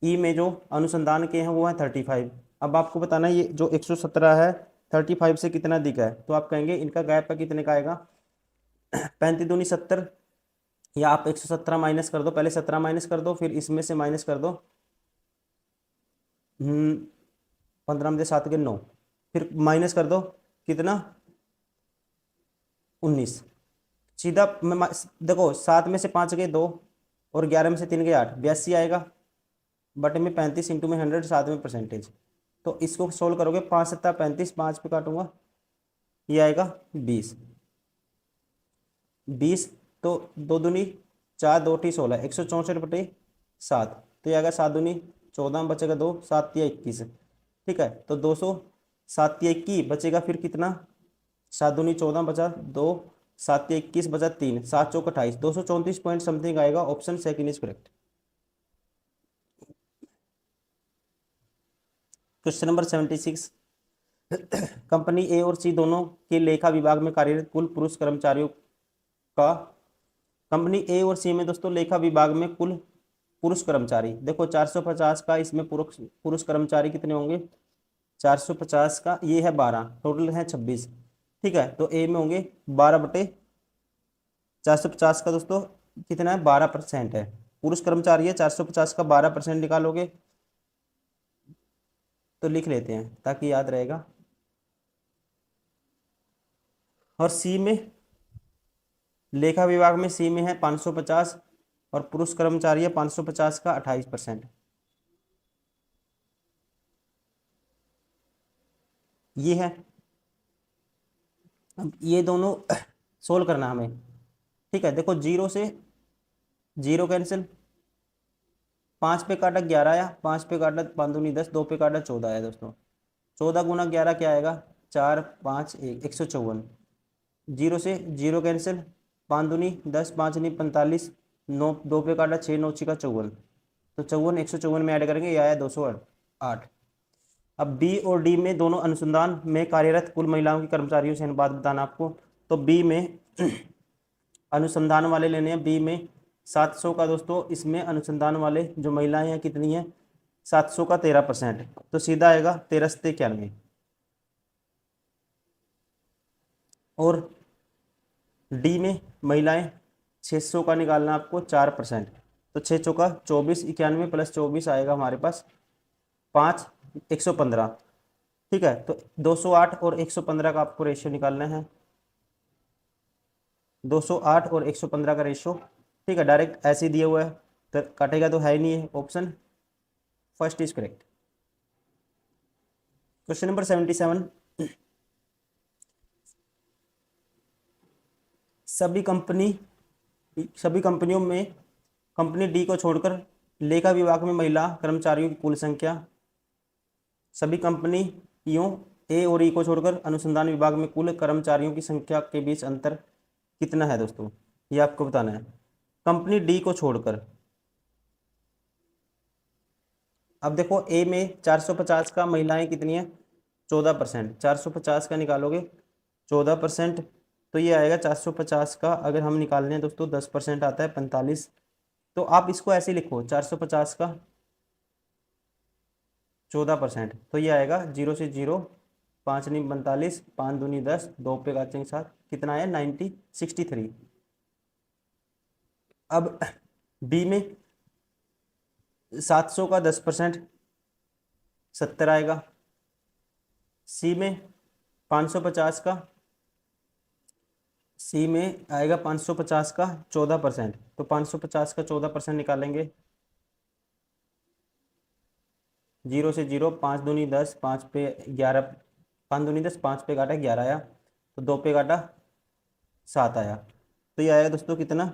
ई में जो अनुसंधान के हैं वो है 35। अब आपको बताना है ये जो 117 है 35 से कितना अधिक है, तो आप कहेंगे इनका गैप है कितने का आएगा? 35 दूनी 70, या आप 117 माइनस कर दो, पहले 17 माइनस कर दो फिर इसमें से माइनस कर दो, 15 में 7 के 9, फिर माइनस कर दो कितना? 19। सीधा देखो 7 में से 5 गए 2 और 11 में से 3 गए 8, 82 आएगा। बटे में 35 इंटू में 100, 7 में परसेंटेज। तो इसको सोल्व करोगे 5 7 35, 5 पे काटूंगा, ये आएगा 20। 20 तो 2 दूनी 4, 2 टी 16, 164/7। तो ये आएगा 7 दूनी 14 में बचेगा 2, 7 या 21, ठीक है। तो 200, 7 या 21 बचेगा फिर कितना? 7 दूनी 14 बचा 2, 7 या 21 बचा 3, 7 चौक 28, 234 पॉइंट समथिंग आएगा। Option second is correct. Question number 76, company A और सी दोनों के लेखा विभाग में कार्यरत कुल पुरुष कर्मचारियों का, कंपनी ए और सी में दोस्तों लेखा विभाग में कुल पुरुष कर्मचारी देखो 450 का, इसमें पुरुष पुरुष कर्मचारी कितने होंगे? 450 का ये है 12, टोटल है 26, ठीक है। तो ए में होंगे 12/450 का दोस्तों कितना है? 12% है। पुरुष कर्मचारी है 450 का 12% निकालोगे तो लिख लेते हैं ताकि याद रहेगा। और सी में, लेखा विभाग में सी में है 550 और पुरुष कर्मचारी है 550 का 28%, ये है। अब ये दोनों सोल्व करना हमें, ठीक है। देखो 0 से 0 कैंसिल, 5 पे काटा 11 आया, 5 पे काटा 5 दूनी 10, 2 पे काटा 14 आया दोस्तों। 14 गुना 11 क्या आएगा? 4 5 1, 154। 0 से 0 कैंसिल, 5 दूनी 10, 5 नी 45, 9 2 पे काटा 6 9 का 54। तो 54 154 में ऐड करेंगे, ये आया 208। अब बी और डी में दोनों अनुसंधान में कार्यरत कुल महिलाओं के कर्मचारियों से अनुपात बताना आपको। तो बी में अनुसंधान वाले लेने हैं, बी में 700 का दोस्तों, इसमें अनुसंधान वाले जो महिलाएं हैं कितनी है? 700 का 13%, तो सीधा आएगा 13 से 91। और डी में महिलाएं 600 का निकालना है आपको 4%, तो 6 चौका 24, 91 प्लस 24 आएगा हमारे पास 5, 115। ठीक है, तो 208 और 115 का आपको रेशियो निकालना है, 208 और 115 का रेशियो। ठीक है, डायरेक्ट ऐसे ही दिया हुआ है, तो काटेगा तो है ही नहीं है, option first is correct. Question number 77, सभी कंपनियों में कंपनी डी को छोड़कर लेखा विभाग में महिला कर्मचारियों की कुल संख्या, सभी कंपनियों ए और ई को छोड़कर अनुसंधान विभाग में कुल कर्मचारियों की संख्या के बीच अंतर कितना है दोस्तों, ये आपको बताना है। कंपनी डी को छोड़कर, अब देखो ए में 450 का महिलाएं कितनी है, 14%, 450 का निकालोगे 14%, तो ये आएगा 450 का, अगर हम निकालने हैं दोस्तों 10% आता है 45। तो आप इसको ऐसे लिखो 450 का 14%, तो ये आएगा 0 से 0, 5 नहीं 45, 5 दूनी 10, 2 पे काटेंगे 7, कितना है 63। अब बी में 700 का 10% 70 आएगा, सी में 550 का, सी में आएगा 550 का 14%, तो 550 का 14% निकालेंगे, 0 से 0, 5 दूनी 10, 5 पे 11, 5 दूनी 10, 5 पे काटा 11 आया, तो 2 पे काटा 7 आया, तो ये आएगा दोस्तों कितना,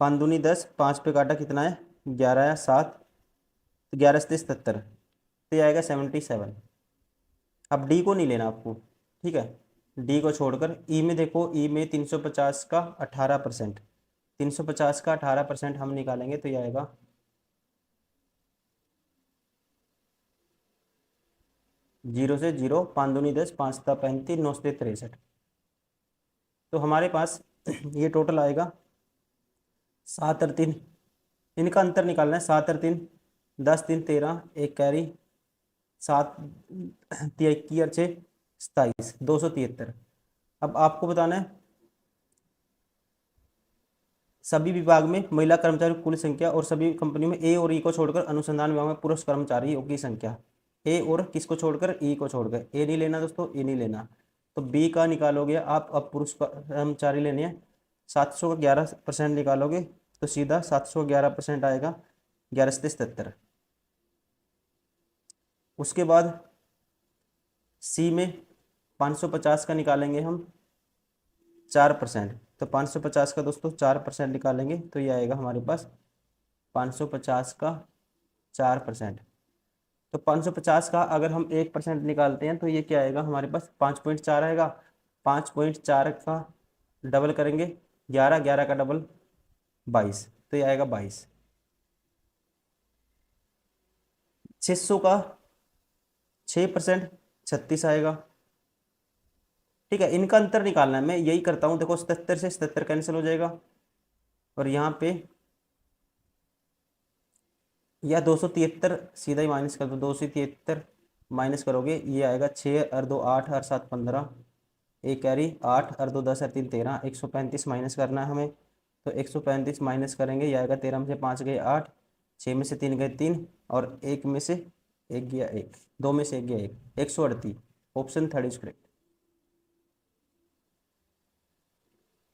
5 दूनी 10, 5 पे काटा कितना है 11 आया, 7, तो 11 से 77, तो ये आएगा 77। अब डी को नहीं लेना आपको, ठीक है, डी को छोड़कर ई में देखो, ई में 350 का 18%, 350 का 18% हम निकालेंगे, तो ये आएगा 0 से 0, 5 दूनी 10, 5 ता 35, 9 से 63, तो हमारे पास ये टोटल आएगा 7 और 3, इनका अंतर निकालना है, 7 और 3, 10 3 13, एक कैरी, 7 21 और 6 27, 273। अब आपको बताना है सभी विभाग में महिला कर्मचारियों की कुल संख्या और सभी कंपनियों में ए और ई को छोड़कर अनुसंधान विभाग में पुरुष कर्मचारियों की संख्या, ए और किसको छोड़कर, ई को छोड़कर, ए नहीं लेना दोस्तों, ई नहीं लेना, तो बी का निकालोगे आप, अब पुरुष कर्मचारी लेने हैं, 700 का 11% निकालोगे, तो सीधा 700 का 11% आएगा, 11 से 77। उसके बाद सी में 550 का निकालेंगे हम 4%, तो 550 का दोस्तों 4% निकालेंगे, तो ये आएगा हमारे पास 550 का 4%, तो 550 का अगर हम 1% निकालते हैं, तो ये क्या आएगा हमारे पास 5.4 आएगा, 5.4 का डबल करेंगे 11, 11 का डबल 22, तो ये आएगा 22। 600 का 6% 36 आएगा। ठीक है, इनका अंतर निकालना है, मैं यही करता हूँ, देखो 77 से 77 कैंसिल हो जाएगा, और यहाँ पे या 273 सीधा ही माइनस कर दो, 273 माइनस करोगे, ये आएगा 6 और 2 8 और 7 15, एक कैरी 8 और 2 10 और 3 13, 135 माइनस करना है हमें, तो 135 माइनस करेंगे, ये आएगा 13 में से 5 गए 8, 6 में से 3 गए 3, और 1 में से 1 गया 1, 2 में से 1 गया 1, 138, ऑप्शन थर्ड इज करेक्ट।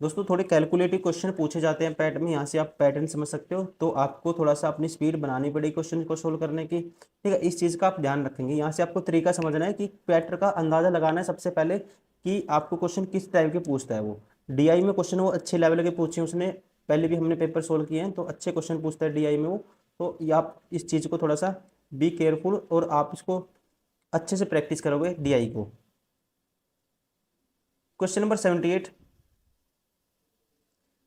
दोस्तों थोड़े कैलकुलेटिव क्वेश्चन पूछे जाते हैं पैट में, यहाँ से आप पैटर्न समझ सकते हो, तो आपको थोड़ा सा अपनी स्पीड बनानी पड़ेगी क्वेश्चन को सोल्व करने की। ठीक है, इस चीज़ का आप ध्यान रखेंगे, यहाँ से आपको तरीका समझना है कि पैटर्न का अंदाजा लगाना है सबसे पहले कि आपको क्वेश्चन किस टाइप के पूछता है। वो डीआई में क्वेश्चन वो अच्छे लेवल के पूछे, उसने पहले भी हमने पेपर सोल्व किए हैं, तो अच्छे क्वेश्चन पूछता है डीआई में वो, तो ये आप इस चीज़ को थोड़ा सा बी केयरफुल, और आप इसको अच्छे से प्रैक्टिस करोगे डीआई को। क्वेश्चन नंबर 78,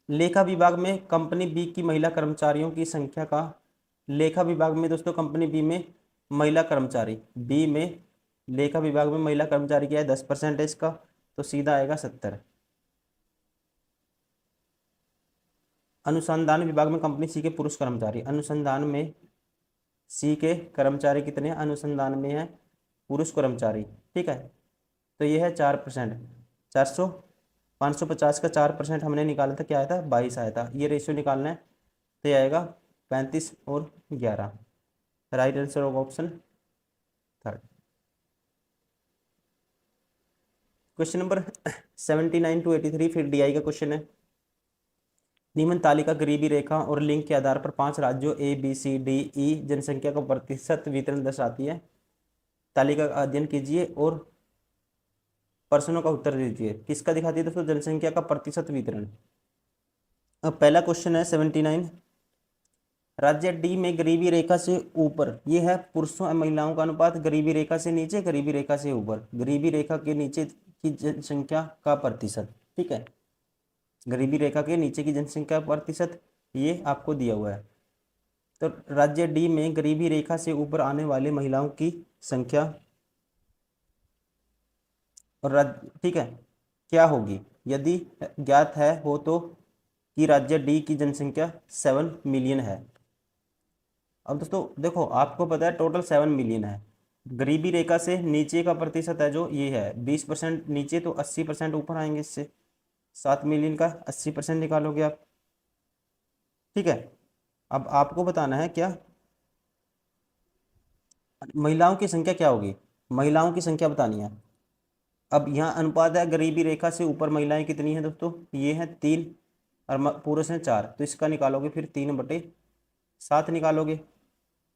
लेखा विभाग में कंपनी बी की महिला कर्मचारियों की संख्या का, लेखा विभाग में दोस्तों कंपनी बी में महिला कर्मचारी, बी में लेखा विभाग में महिला कर्मचारी क्या है 10% का, तो सीधा आएगा 70। अनुसंधान विभाग में कंपनी सी के पुरुष कर्मचारी, अनुसंधान में सी के कर्मचारी कितने हैं, अनुसंधान में है पुरुष कर्मचारी। ठीक है, तो ये है 4%, 400 550 का 4% हमने निकाला था, क्या आया था 22 आया था। ये रेशियो निकालना है तो ये आएगा 35 और 11। राइट आंसर होगा option third. Question number 79 to 83 फिर डीआई का क्वेश्चन है। निम्न तालिका गरीबी रेखा और लिंक के आधार पर 5 राज्यों A B C D E जनसंख्या का प्रतिशत वितरण दर्शाती है। तालिका का अध्ययन कीजिए और प्रश्नों का उत्तर दीजिए। किसका दिखाती है दोस्तों? जनसंख्या का प्रतिशत वितरण। अब पहला क्वेश्चन है 79। राज्य डी में गरीबी रेखा से ऊपर, ये है पुरुषों और महिलाओं का अनुपात, गरीबी रेखा से नीचे, गरीबी रेखा से ऊपर, गरीबी रेखा के नीचे की जनसंख्या का प्रतिशत। ठीक है, गरीबी रेखा के नीचे की जनसंख्या प्रतिशत ये आपको दिया हुआ है। तो राज्य डी में गरीबी रेखा से ऊपर आने वाले महिलाओं की संख्या और ठीक है क्या होगी यदि ज्ञात है हो तो कि राज्य डी की जनसंख्या 7 मिलियन है। अब दोस्तों देखो, आपको पता है टोटल 7 मिलियन है। गरीबी रेखा से नीचे का प्रतिशत है जो ये है 20% नीचे, तो 80% ऊपर आएंगे इससे। 7 मिलियन का 80% निकालोगे आप। ठीक है, अब आपको बताना है क्या महिलाओं की संख्या क्या होगी, महिलाओं की संख्या बतानी है। अब यहाँ अनुपात है गरीबी रेखा से ऊपर महिलाएं कितनी हैं दोस्तों? ये हैं 3 और पुरुष हैं 4, तो इसका निकालोगे फिर 3/7 निकालोगे।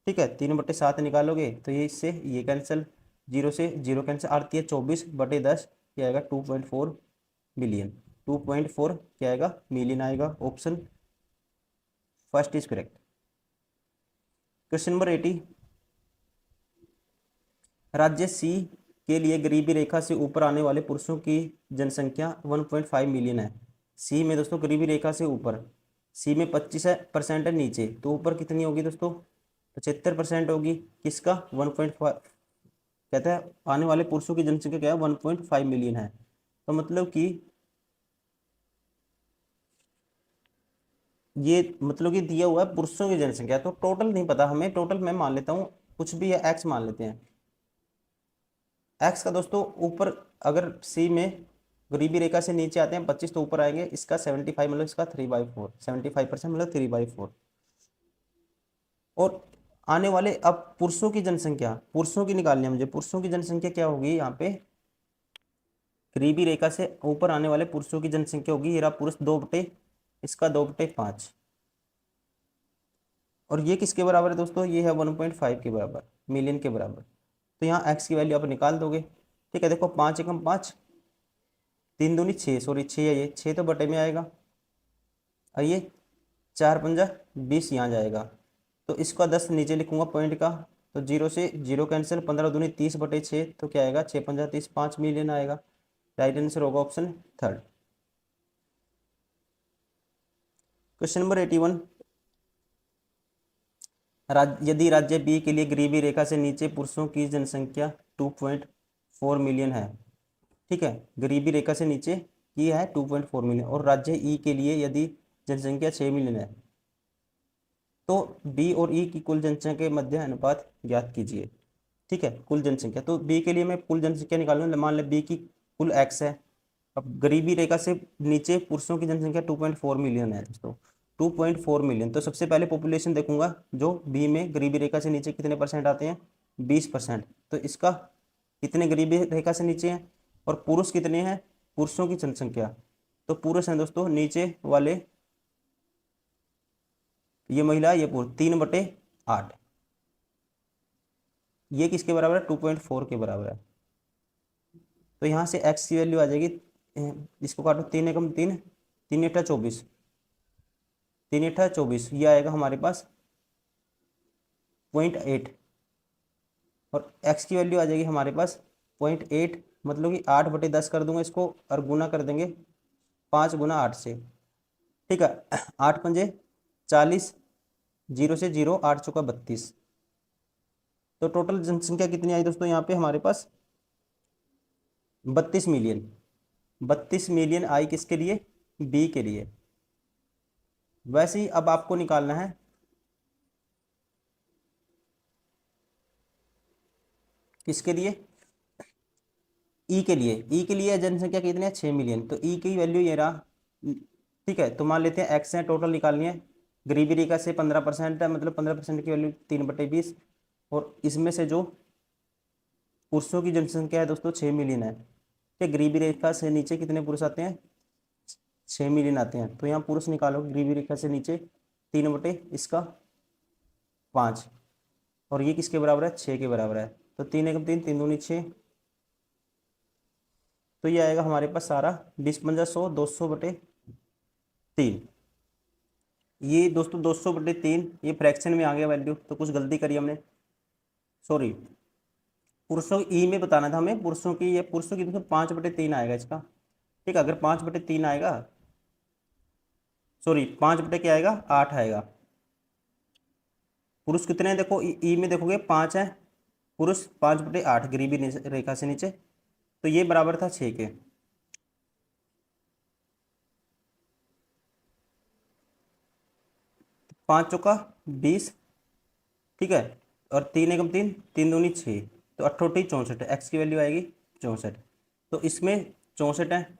ठीक है, 3/7 निकालोगे तो ये इससे ये कैंसिल, 0 से 0 कैंसिल, आती है 24/10, क्या आएगा 2.4 मिलियन। 2.4 क्या आएगा मिलियन आएगा। Option first is correct. Question number 80। राज्य सी के लिए गरीबी रेखा से ऊपर आने वाले पुरुषों की जनसंख्या 1.5 मिलियन है। सी में दोस्तों गरीबी रेखा से ऊपर, सी में 25% है नीचे, तो ऊपर कितनी होगी दोस्तों? 75% होगी। किसका? 1.5 कहता है आने वाले पुरुषों की जनसंख्या क्या है 1.5 मिलियन है। तो मतलब कि ये दिया हुआ है पुरुषों की जनसंख्या, तो टोटल नहीं पता हमें, टोटल मैं मान लेता हूँ कुछ भी है, एक्स मान लेते हैं। एक्स का दोस्तों ऊपर अगर सी में गरीबी रेखा से नीचे आते हैं 25, तो ऊपर आएंगे इसका 75, मतलब इसका 3/4, 75% मतलब 3/4। और आने वाले अब पुरुषों की जनसंख्या, पुरुषों की निकालनी है मुझे। पुरुषों की जनसंख्या क्या होगी यहाँ पे? गरीबी रेखा से ऊपर आने वाले पुरुषों की जनसंख्या होगी, ये रहा पुरुष 2 इसका 2/5। और ये किसके बराबर है दोस्तों? ये है 1.5 के बराबर, मिलियन के बराबर। तो यहाँ एक्स की वैल्यू आप निकाल दोगे। ठीक है, देखो 5 एकम 5, 3 दूनी 6, सॉरी 6 है, ये 6 तो बटे में आएगा, और ये 4 पंजा 20 यहाँ जाएगा, तो इसका 10 नीचे लिखूंगा पॉइंट का, तो 0 से 0 कैंसिल, 15 दूनी 30/6, तो क्या आएगा 6 पंजा 30, 5 मिलियन आएगा। राइट आंसर होगा ऑप्शन थर्ड। Question number 81। यदि राज्य बी के लिए गरीबी रेखा से नीचे पुरुषों की जनसंख्या 2.4 मिलियन है। ठीक है, गरीबी रेखा से नीचे की है 2.4 मिलियन, और राज्य ई के लिए यदि जनसंख्या 6 मिलियन है, तो बी और ई की कुल जनसंख्या के मध्य अनुपात ज्ञात कीजिए। ठीक है, कुल जनसंख्या, तो बी के लिए मैं कुल जनसंख्या निकालूंगा। मान लें बी की कुल एक्स है। अब गरीबी रेखा से नीचे पुरुषों की जनसंख्या 2.4 मिलियन है दोस्तों, 2.4 मिलियन। तो सबसे पहले पॉपुलेशन देखूंगा जो बी में गरीबी रेखा से नीचे कितने परसेंट आते हैं, 20%। तो इसका कितने गरीबी रेखा से नीचे हैं, और पुरुष कितने हैं, पुरुषों की जनसंख्या, तो पुरुष हैं दोस्तों नीचे वाले, ये महिला ये पुरुष, 3/8। ये किसके बराबर है? 2.4 के बराबर है। तो यहाँ से एक्स की वैल्यू आ जाएगी, इसको काटो, 3 एकम 3, 3 अट्ठा 24, 3 अट्ठा 24, ये आएगा हमारे पास 0.8, और एक्स की वैल्यू आ जाएगी हमारे पास 0.8, मतलब कि 8/10 कर दूंगा इसको, और गुना कर देंगे 5 गुना 8 से। ठीक है, 8 पंजे 40, 0 से 0, 8 चौका 32। तो टोटल जनसंख्या कितनी आई दोस्तों यहाँ पे हमारे पास? 32 मिलियन। 32 मिलियन आई किसके लिए? बी के लिए। वैसे ही अब आपको निकालना है किसके लिए? ई के लिए, ई के लिए जनसंख्या कितनी है, 6 मिलियन, तो ई की वैल्यू ये रहा। ठीक है, तो मान लेते हैं एक्स है, टोटल निकालनी है, गरीबी रेखा से 15% है, मतलब 15% की वैल्यू 3/20, और इसमें से जो पुरुषों की जनसंख्या है दोस्तों 6 मिलियन है, ठीक, गरीबी रेखा से नीचे कितने पुरुष आते हैं, 6 मिलियन आते हैं, तो यहाँ पुरुष निकालो गरीबी रेखा से नीचे 3/5, और ये किसके बराबर है, 6 के बराबर है, तो 3 एकम 3, 3 दूनी 6, तो ये आएगा हमारे पास सारा 20×100, 200/3। ये दोस्तों 200/3 ये फ्रैक्शन में आ गया वैल्यू, तो कुछ गलती करी हमने, सॉरी, पुरुषों ई में बताना था हमें, पुरुषों की, ये पुरुषों की देखो 5/3 आएगा इसका, ठीक है, अगर 5/3 आएगा, सॉरी 5 क्या आएगा, 8 आएगा। पुरुष कितने हैं देखो, ई में देखोगे 5 है, पुरुष 5/8 गरीबी रेखा से नीचे, तो ये बराबर था 6 के। 5 चौका 20, ठीक है, और 3 एकम 3, 3 दूनी 6, तो 68 64, एक्स की वैल्यू आएगी 64, तो इसमें 64 है,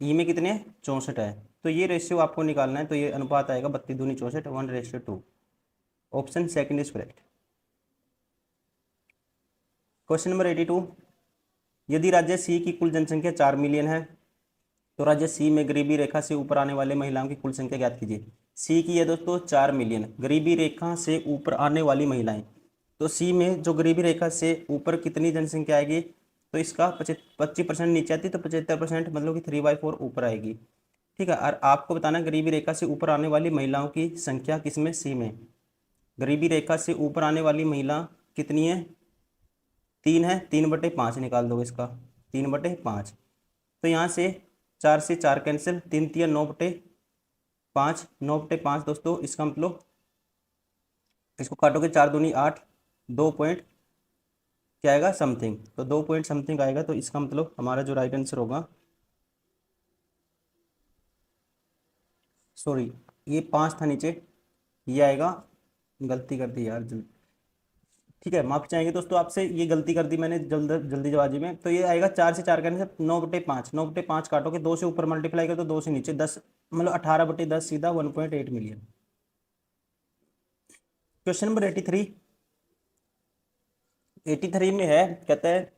ई में कितने हैं, 64 है, तो ये रेशियो आपको निकालना है, तो ये अनुपात आएगा 32 दूनी 64, 1:2। Option second is correct. Question number 82, यदि राज्य सी की कुल जनसंख्या 4 मिलियन है, तो राज्य सी में गरीबी रेखा से ऊपर आने वाले महिलाओं की कुल संख्या ज्ञात कीजिए। सी की है दोस्तों 4 मिलियन, गरीबी रेखा से ऊपर आने वाली महिलाएं, तो सी में जो गरीबी रेखा से ऊपर कितनी जनसंख्या आएगी, तो इसका 25% नीचे आती, तो 75%, मतलब कि 3/4 ऊपर आएगी, ठीक है। और आपको बताना गरीबी रेखा से ऊपर आने वाली महिलाओं की संख्या किसमें, सी में, गरीबी रेखा से ऊपर आने वाली महिला कितनी है, 3 है, 3/5 निकाल दो इसका, 3/5, तो यहाँ से 4 से 4 कैंसिल, 3 3 9/5, 9/5 दोस्तों, इसका मतलब इसको काटोगे 4 दूनी 8, 2 पॉइंट क्या आएगा समथिंग, तो 2 पॉइंट समथिंग आएगा, तो इसका मतलब हमारा जो राइट आंसर होगा, सॉरी ये 5 था नीचे, ये आएगा, गलती कर दी यार जल्दी, ठीक है, माफी चाहेंगे दोस्तों आपसे, ये गलती कर दी मैंने जल्दीबाजी में, तो ये आएगा 4 से 4 करने से 9/5, 9/5 काटोगे, 2 से ऊपर मल्टीप्लाई कर तो 2 से नीचे 10, मतलब 18/10 सीधा 1.8 मिलियन। क्वेश्चन नंबर 83, 83 में है, कहता है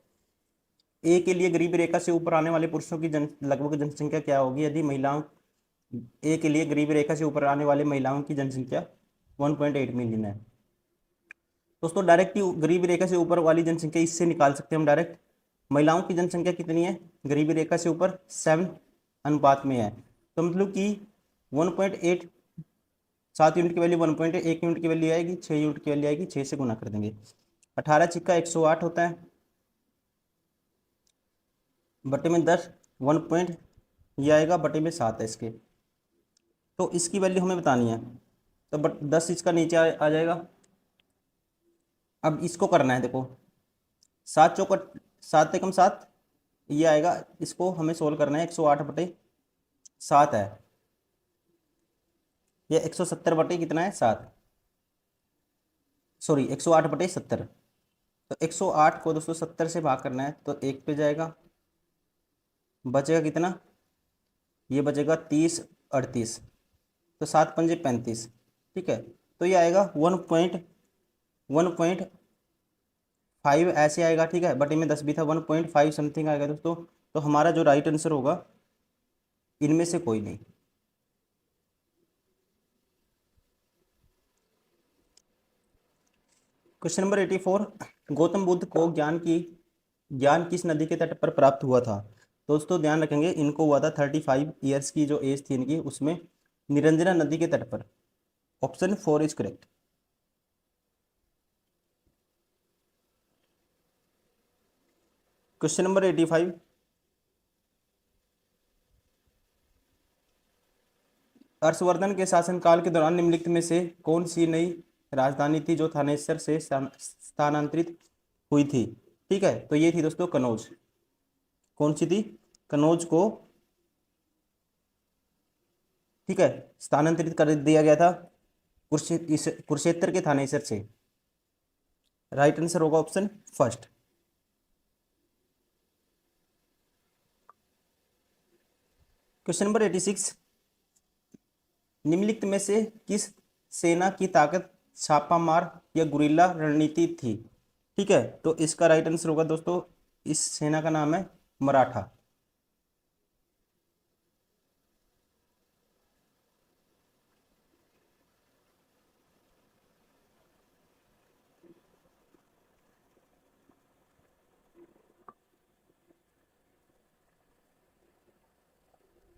ए के लिए गरीबी रेखा से ऊपर आने वाले पुरुषों की लगभग जनसंख्या क्या होगी यदि महिलाओं, ए के लिए गरीबी रेखा से ऊपर आने वाले महिलाओं की जनसंख्या 1.8 मिलियन है। दोस्तों डायरेक्ट ही गरीबी रेखा से ऊपर वाली जनसंख्या इससे निकाल सकते हैं हम डायरेक्ट, महिलाओं की जनसंख्या कितनी है गरीबी रेखा से ऊपर, 7 अनुपात में है, तो मतलब कि 1.8, 7 यूनिट की वैल्यू 1.8, 1 यूनिट की वैल्यू आएगी 6 यूनिट की वैल्यू आएगी, 6 से गुना कर देंगे, 18 छिक्का 108 होता है, बटे में 10, 1 पॉइंट ये आएगा, बटे में 7 है इसके, तो इसकी वैल्यू हमें बतानी है, तो 10 इसका नीचे आ जाएगा। अब इसको करना है देखो, 7 चौका 7 एकम 7, ये आएगा, इसको हमें सोल्व करना है, 108/7 है, ये 170 बटे कितना है 7, सॉरी 108/70, तो 108 को दोस्तों 70 से भाग करना है, तो 1 पे जाएगा, बचेगा कितना, ये बचेगा 30 38, तो 7 पंजे 35, ठीक है, तो ये आएगा 1.5 ऐसे आएगा, ठीक है, बटे में 10 भी था, 1.5 समथिंग आएगा दोस्तों, तो हमारा जो राइट आंसर होगा इनमें से कोई नहीं। क्वेश्चन नंबर 84, गौतम बुद्ध को ज्ञान किस नदी के तट पर प्राप्त हुआ था। दोस्तों ध्यान रखेंगे, इनको हुआ था 35 ईयर्स की जो एज थी इनकी, उसमें निरंजना नदी के तट पर। Option 4 is correct. Question number 85, Harshvardhan के शासनकाल के दौरान निम्नलिखित में से कौन सी नई राजधानी थी जो थानेसर से स्थानांतरित हुई थी। ठीक है, तो ये थी दोस्तों कनौज। कौन सी थी, कनौज को ठीक है स्थानांतरित कर दिया गया था कुरुक्षेत्र के थानेसर से। राइट आंसर होगा ऑप्शन फर्स्ट। क्वेश्चन नंबर 86, निम्नलिखित में से किस सेना की ताकत छापामार या गुरिल्ला रणनीति थी? ठीक है, तो इसका राइट आंसर होगा दोस्तों, इस सेना का नाम है मराठा।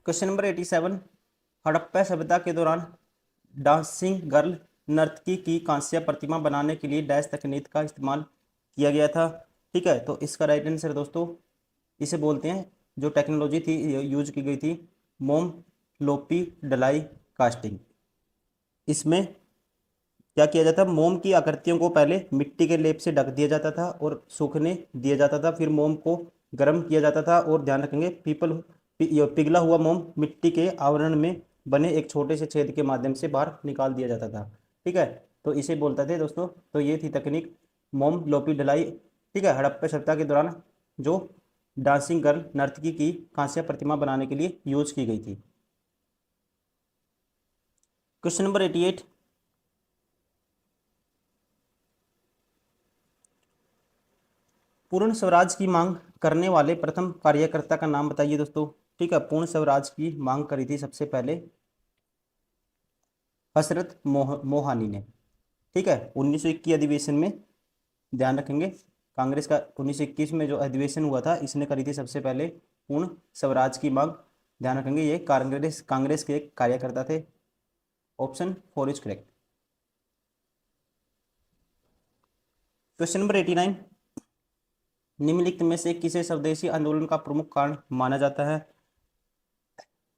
क्वेश्चन नंबर 87, हड़प्पा सभ्यता के दौरान डांसिंग गर्ल नर्तकी की कांस्य प्रतिमा बनाने के लिए डैश तकनीक का इस्तेमाल किया गया था। ठीक है, तो इसका राइट आंसर दोस्तों, इसे बोलते हैं, जो टेक्नोलॉजी थी यूज की गई थी, मोम लोपी डलाई कास्टिंग। इसमें क्या किया जाता, मोम की आकृतियों को पहले मिट्टी के लेप से ढक दिया जाता था और सूखने दिया जाता था, फिर मोम को गर्म किया जाता था, और ध्यान रखेंगे पिघला हुआ मोम मिट्टी के आवरण में बने एक छोटे से छेद के माध्यम से बाहर निकाल दिया जाता था। ठीक है, तो इसे बोलते थे दोस्तों, तो ये थी तकनीक मोम लोपी ढलाई। ठीक है, हड़प्पा सभ्यता के दौरान जो डांसिंग गर्ल नर्तकी की कांस्य प्रतिमा बनाने के लिए यूज की गई थी। क्वेश्चन नंबर 88, पूर्ण स्वराज की मांग करने वाले प्रथम कार्यकर्ता का नाम बताइए दोस्तों। ठीक है, पूर्ण स्वराज की मांग करी थी सबसे पहले हसरत मोहानी ने। ठीक है, 1921 अधिवेशन में, ध्यान रखेंगे, कांग्रेस का 1921 में जो अधिवेशन हुआ था, इसने करी थी सबसे पहले पूर्ण स्वराज की मांग। ध्यान रखेंगे, ये कांग्रेस कांग्रेस के एक कार्यकर्ता थे। Option 4 is correct. Question number 89, निम्नलिखित में से किसे स्वदेशी आंदोलन का प्रमुख कारण माना जाता है?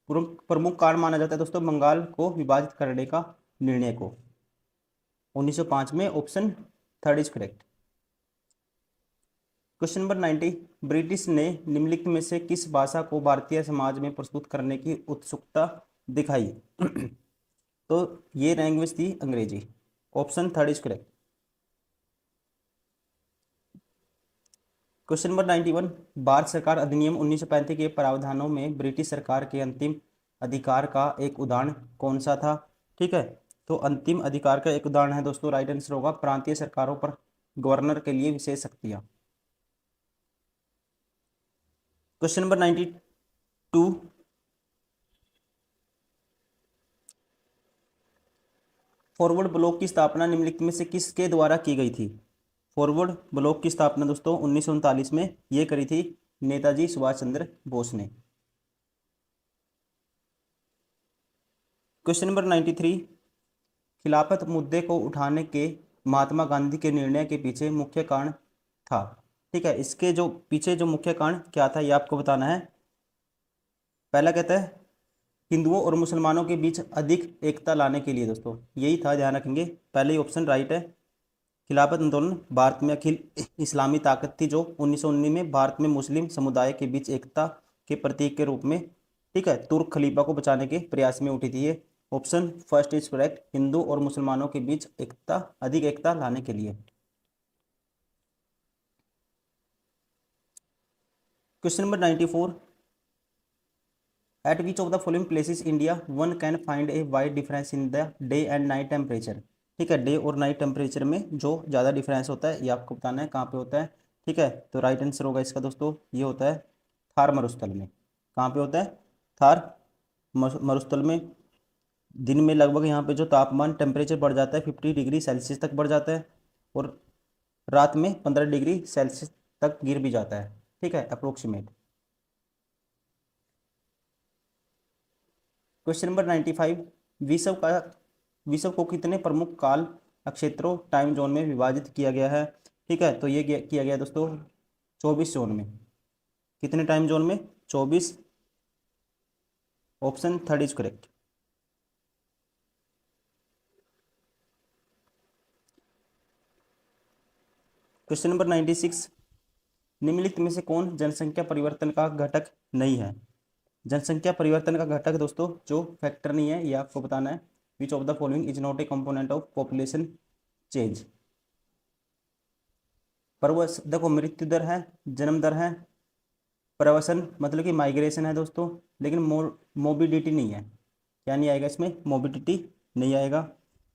प्रमुख कारण माना जाता है दोस्तों बंगाल को विभाजित करने का निर्णय को, 1905 में। Option 3 is correct. Question number 90, British ने निम्नलिखित में से किस भाषा को भारतीय समाज में प्रस्तुत करने की उत्सुकता दिखाई? तो ये लैंग्वेज थी अंग्रेजी, option 3 is correct. Question number 91, Bharat सरकार अधिनियम 1935 के प्रावधानों में ब्रिटिश सरकार के अंतिम अधिकार का एक उदाहरण कौन सा था? ठीक है, तो अंतिम अधिकार का एक उदाहरण है दोस्तों, राइट आंसर होगा प्रांतीय सरकारों पर गवर्नर के लिए विशेष शक्तियां। क्वेश्चन नंबर 92, फॉरवर्ड ब्लॉक की स्थापना निम्नलिखित में से किसके द्वारा की गई थी? फॉरवर्ड ब्लॉक की स्थापना दोस्तों 1939 में ये करी थी नेताजी सुभाष चंद्र बोस ने। क्वेश्चन नंबर 93, खिलाफत मुद्दे को उठाने के महात्मा गांधी के निर्णय के पीछे मुख्य कारण था? ठीक है, इसके जो पीछे जो मुख्य कारण क्या था, ये आपको बताना है। पहला कहता है हिंदुओं और मुसलमानों के बीच अधिक एकता लाने के लिए दोस्तों, यही था, ध्यान रखेंगे, पहले ही ऑप्शन राइट है। खिलाफत आंदोलन भारत में अखिल इस्लामी ताकत थी जो 1919 में भारत में मुस्लिम समुदाय के बीच एकता के प्रतीक के रूप में, ठीक है, तुर्क खलीफा को बचाने के प्रयास में उठी थी। ये ऑप्शन 1 इज करेक्ट, हिंदू और मुसलमानों के बीच एकता, अधिक एकता लाने के लिए। Question number 94, eight which of the following places India one can find a wide difference in the day and night temperature? ठीक है, डे और नाइट टेम्परेचर में जो ज़्यादा डिफरेंस होता है, ये आपको बताना है कहाँ पे होता है। ठीक है, तो राइट आंसर होगा इसका दोस्तों, ये होता है थार मरुस्थल में। कहाँ पे होता है? थार मरुस्थल में। दिन में लगभग यहाँ पे जो तापमान टेम्परेचर बढ़ जाता है 50 डिग्री सेल्सियस तक बढ़ जाता है, और रात में 15 डिग्री सेल्सियस तक गिर भी जाता है। ठीक है, अप्रोक्सीमेट। क्वेश्चन नंबर 95, विश्व को कितने प्रमुख काल नक्षत्रों टाइम जोन में विभाजित किया गया है? ठीक है, तो ये किया गया दोस्तों 24 जोन में। कितने टाइम जोन में? 24। Option 3 is correct. Question number 96, निम्नलिखित में से कौन जनसंख्या परिवर्तन का घटक नहीं है? जनसंख्या परिवर्तन का घटक दोस्तों जो फैक्टर नहीं है, ये आपको बताना है। विच of the following is not a component of population change? पर वो देखो, मृत्यु दर है, जन्म दर है, प्रवसन मतलब कि माइग्रेशन है दोस्तों, लेकिन मोबिडिटी नहीं है। क्या नहीं आएगा इसमें? मोबिडिटी नहीं आएगा।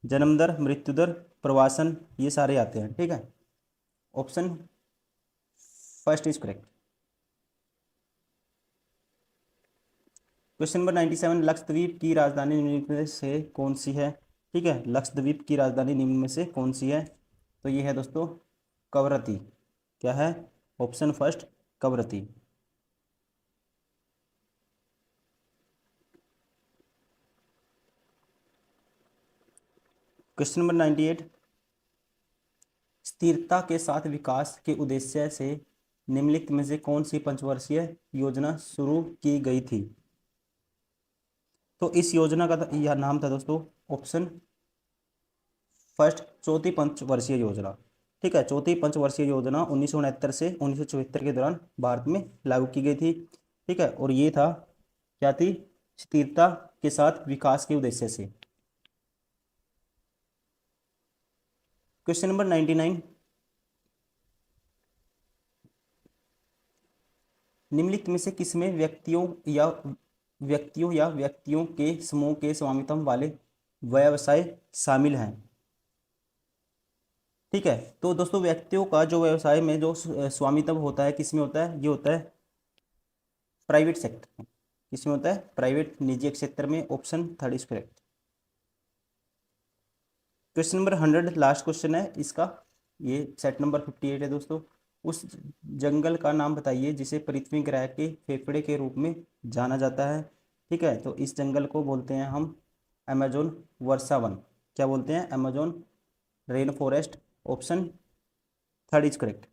जन्म दर, मृत्यु दर, प्रवासन, ये सारे आते हैं, ठीक है। Option first is correct. Question number 97, Lakshadweep की राजधानी निम्न में से कौन सी है? ठीक है, लक्षद्वीप की राजधानी निम्न में से कौन सी है? तो ये है दोस्तों कवरत्ती। क्या है? Option first Kavaratti. Question number 98, स्थिरता के साथ विकास के उद्देश्य से निम्नलिखित में से कौन सी पंचवर्षीय योजना शुरू की गई थी? तो इस योजना का यह नाम था दोस्तों, ऑप्शन फर्स्ट चौथी पंचवर्षीय योजना। ठीक है, चौथी पंचवर्षीय योजना 1969 से 1974 के दौरान भारत में लागू की गई थी। ठीक है, और ये था, क्या थी? स्थिरता के साथ विकास के उद्देश्य से। क्वेश्चन नंबर 99, निम्नलिखित में से किसमें व्यक्तियों के समूह के स्वामित्व वाले व्यवसाय शामिल हैं? ठीक है, तो दोस्तों व्यक्तियों का जो व्यवसाय में जो स्वामित्व होता है, किसमें होता है? ये होता है प्राइवेट सेक्टर में। किसमें होता है? प्राइवेट, निजी क्षेत्र में। Option third is correct. Question number 100 last question है इसका, ये सेट नंबर 58 है दोस्तों। उस जंगल का नाम बताइए जिसे पृथ्वी ग्रह के फेफड़े के रूप में जाना जाता है। ठीक है, तो इस जंगल को बोलते हैं हम अमेजोन वर्षा वन। क्या बोलते हैं? Amazon rain forest. Option third is correct.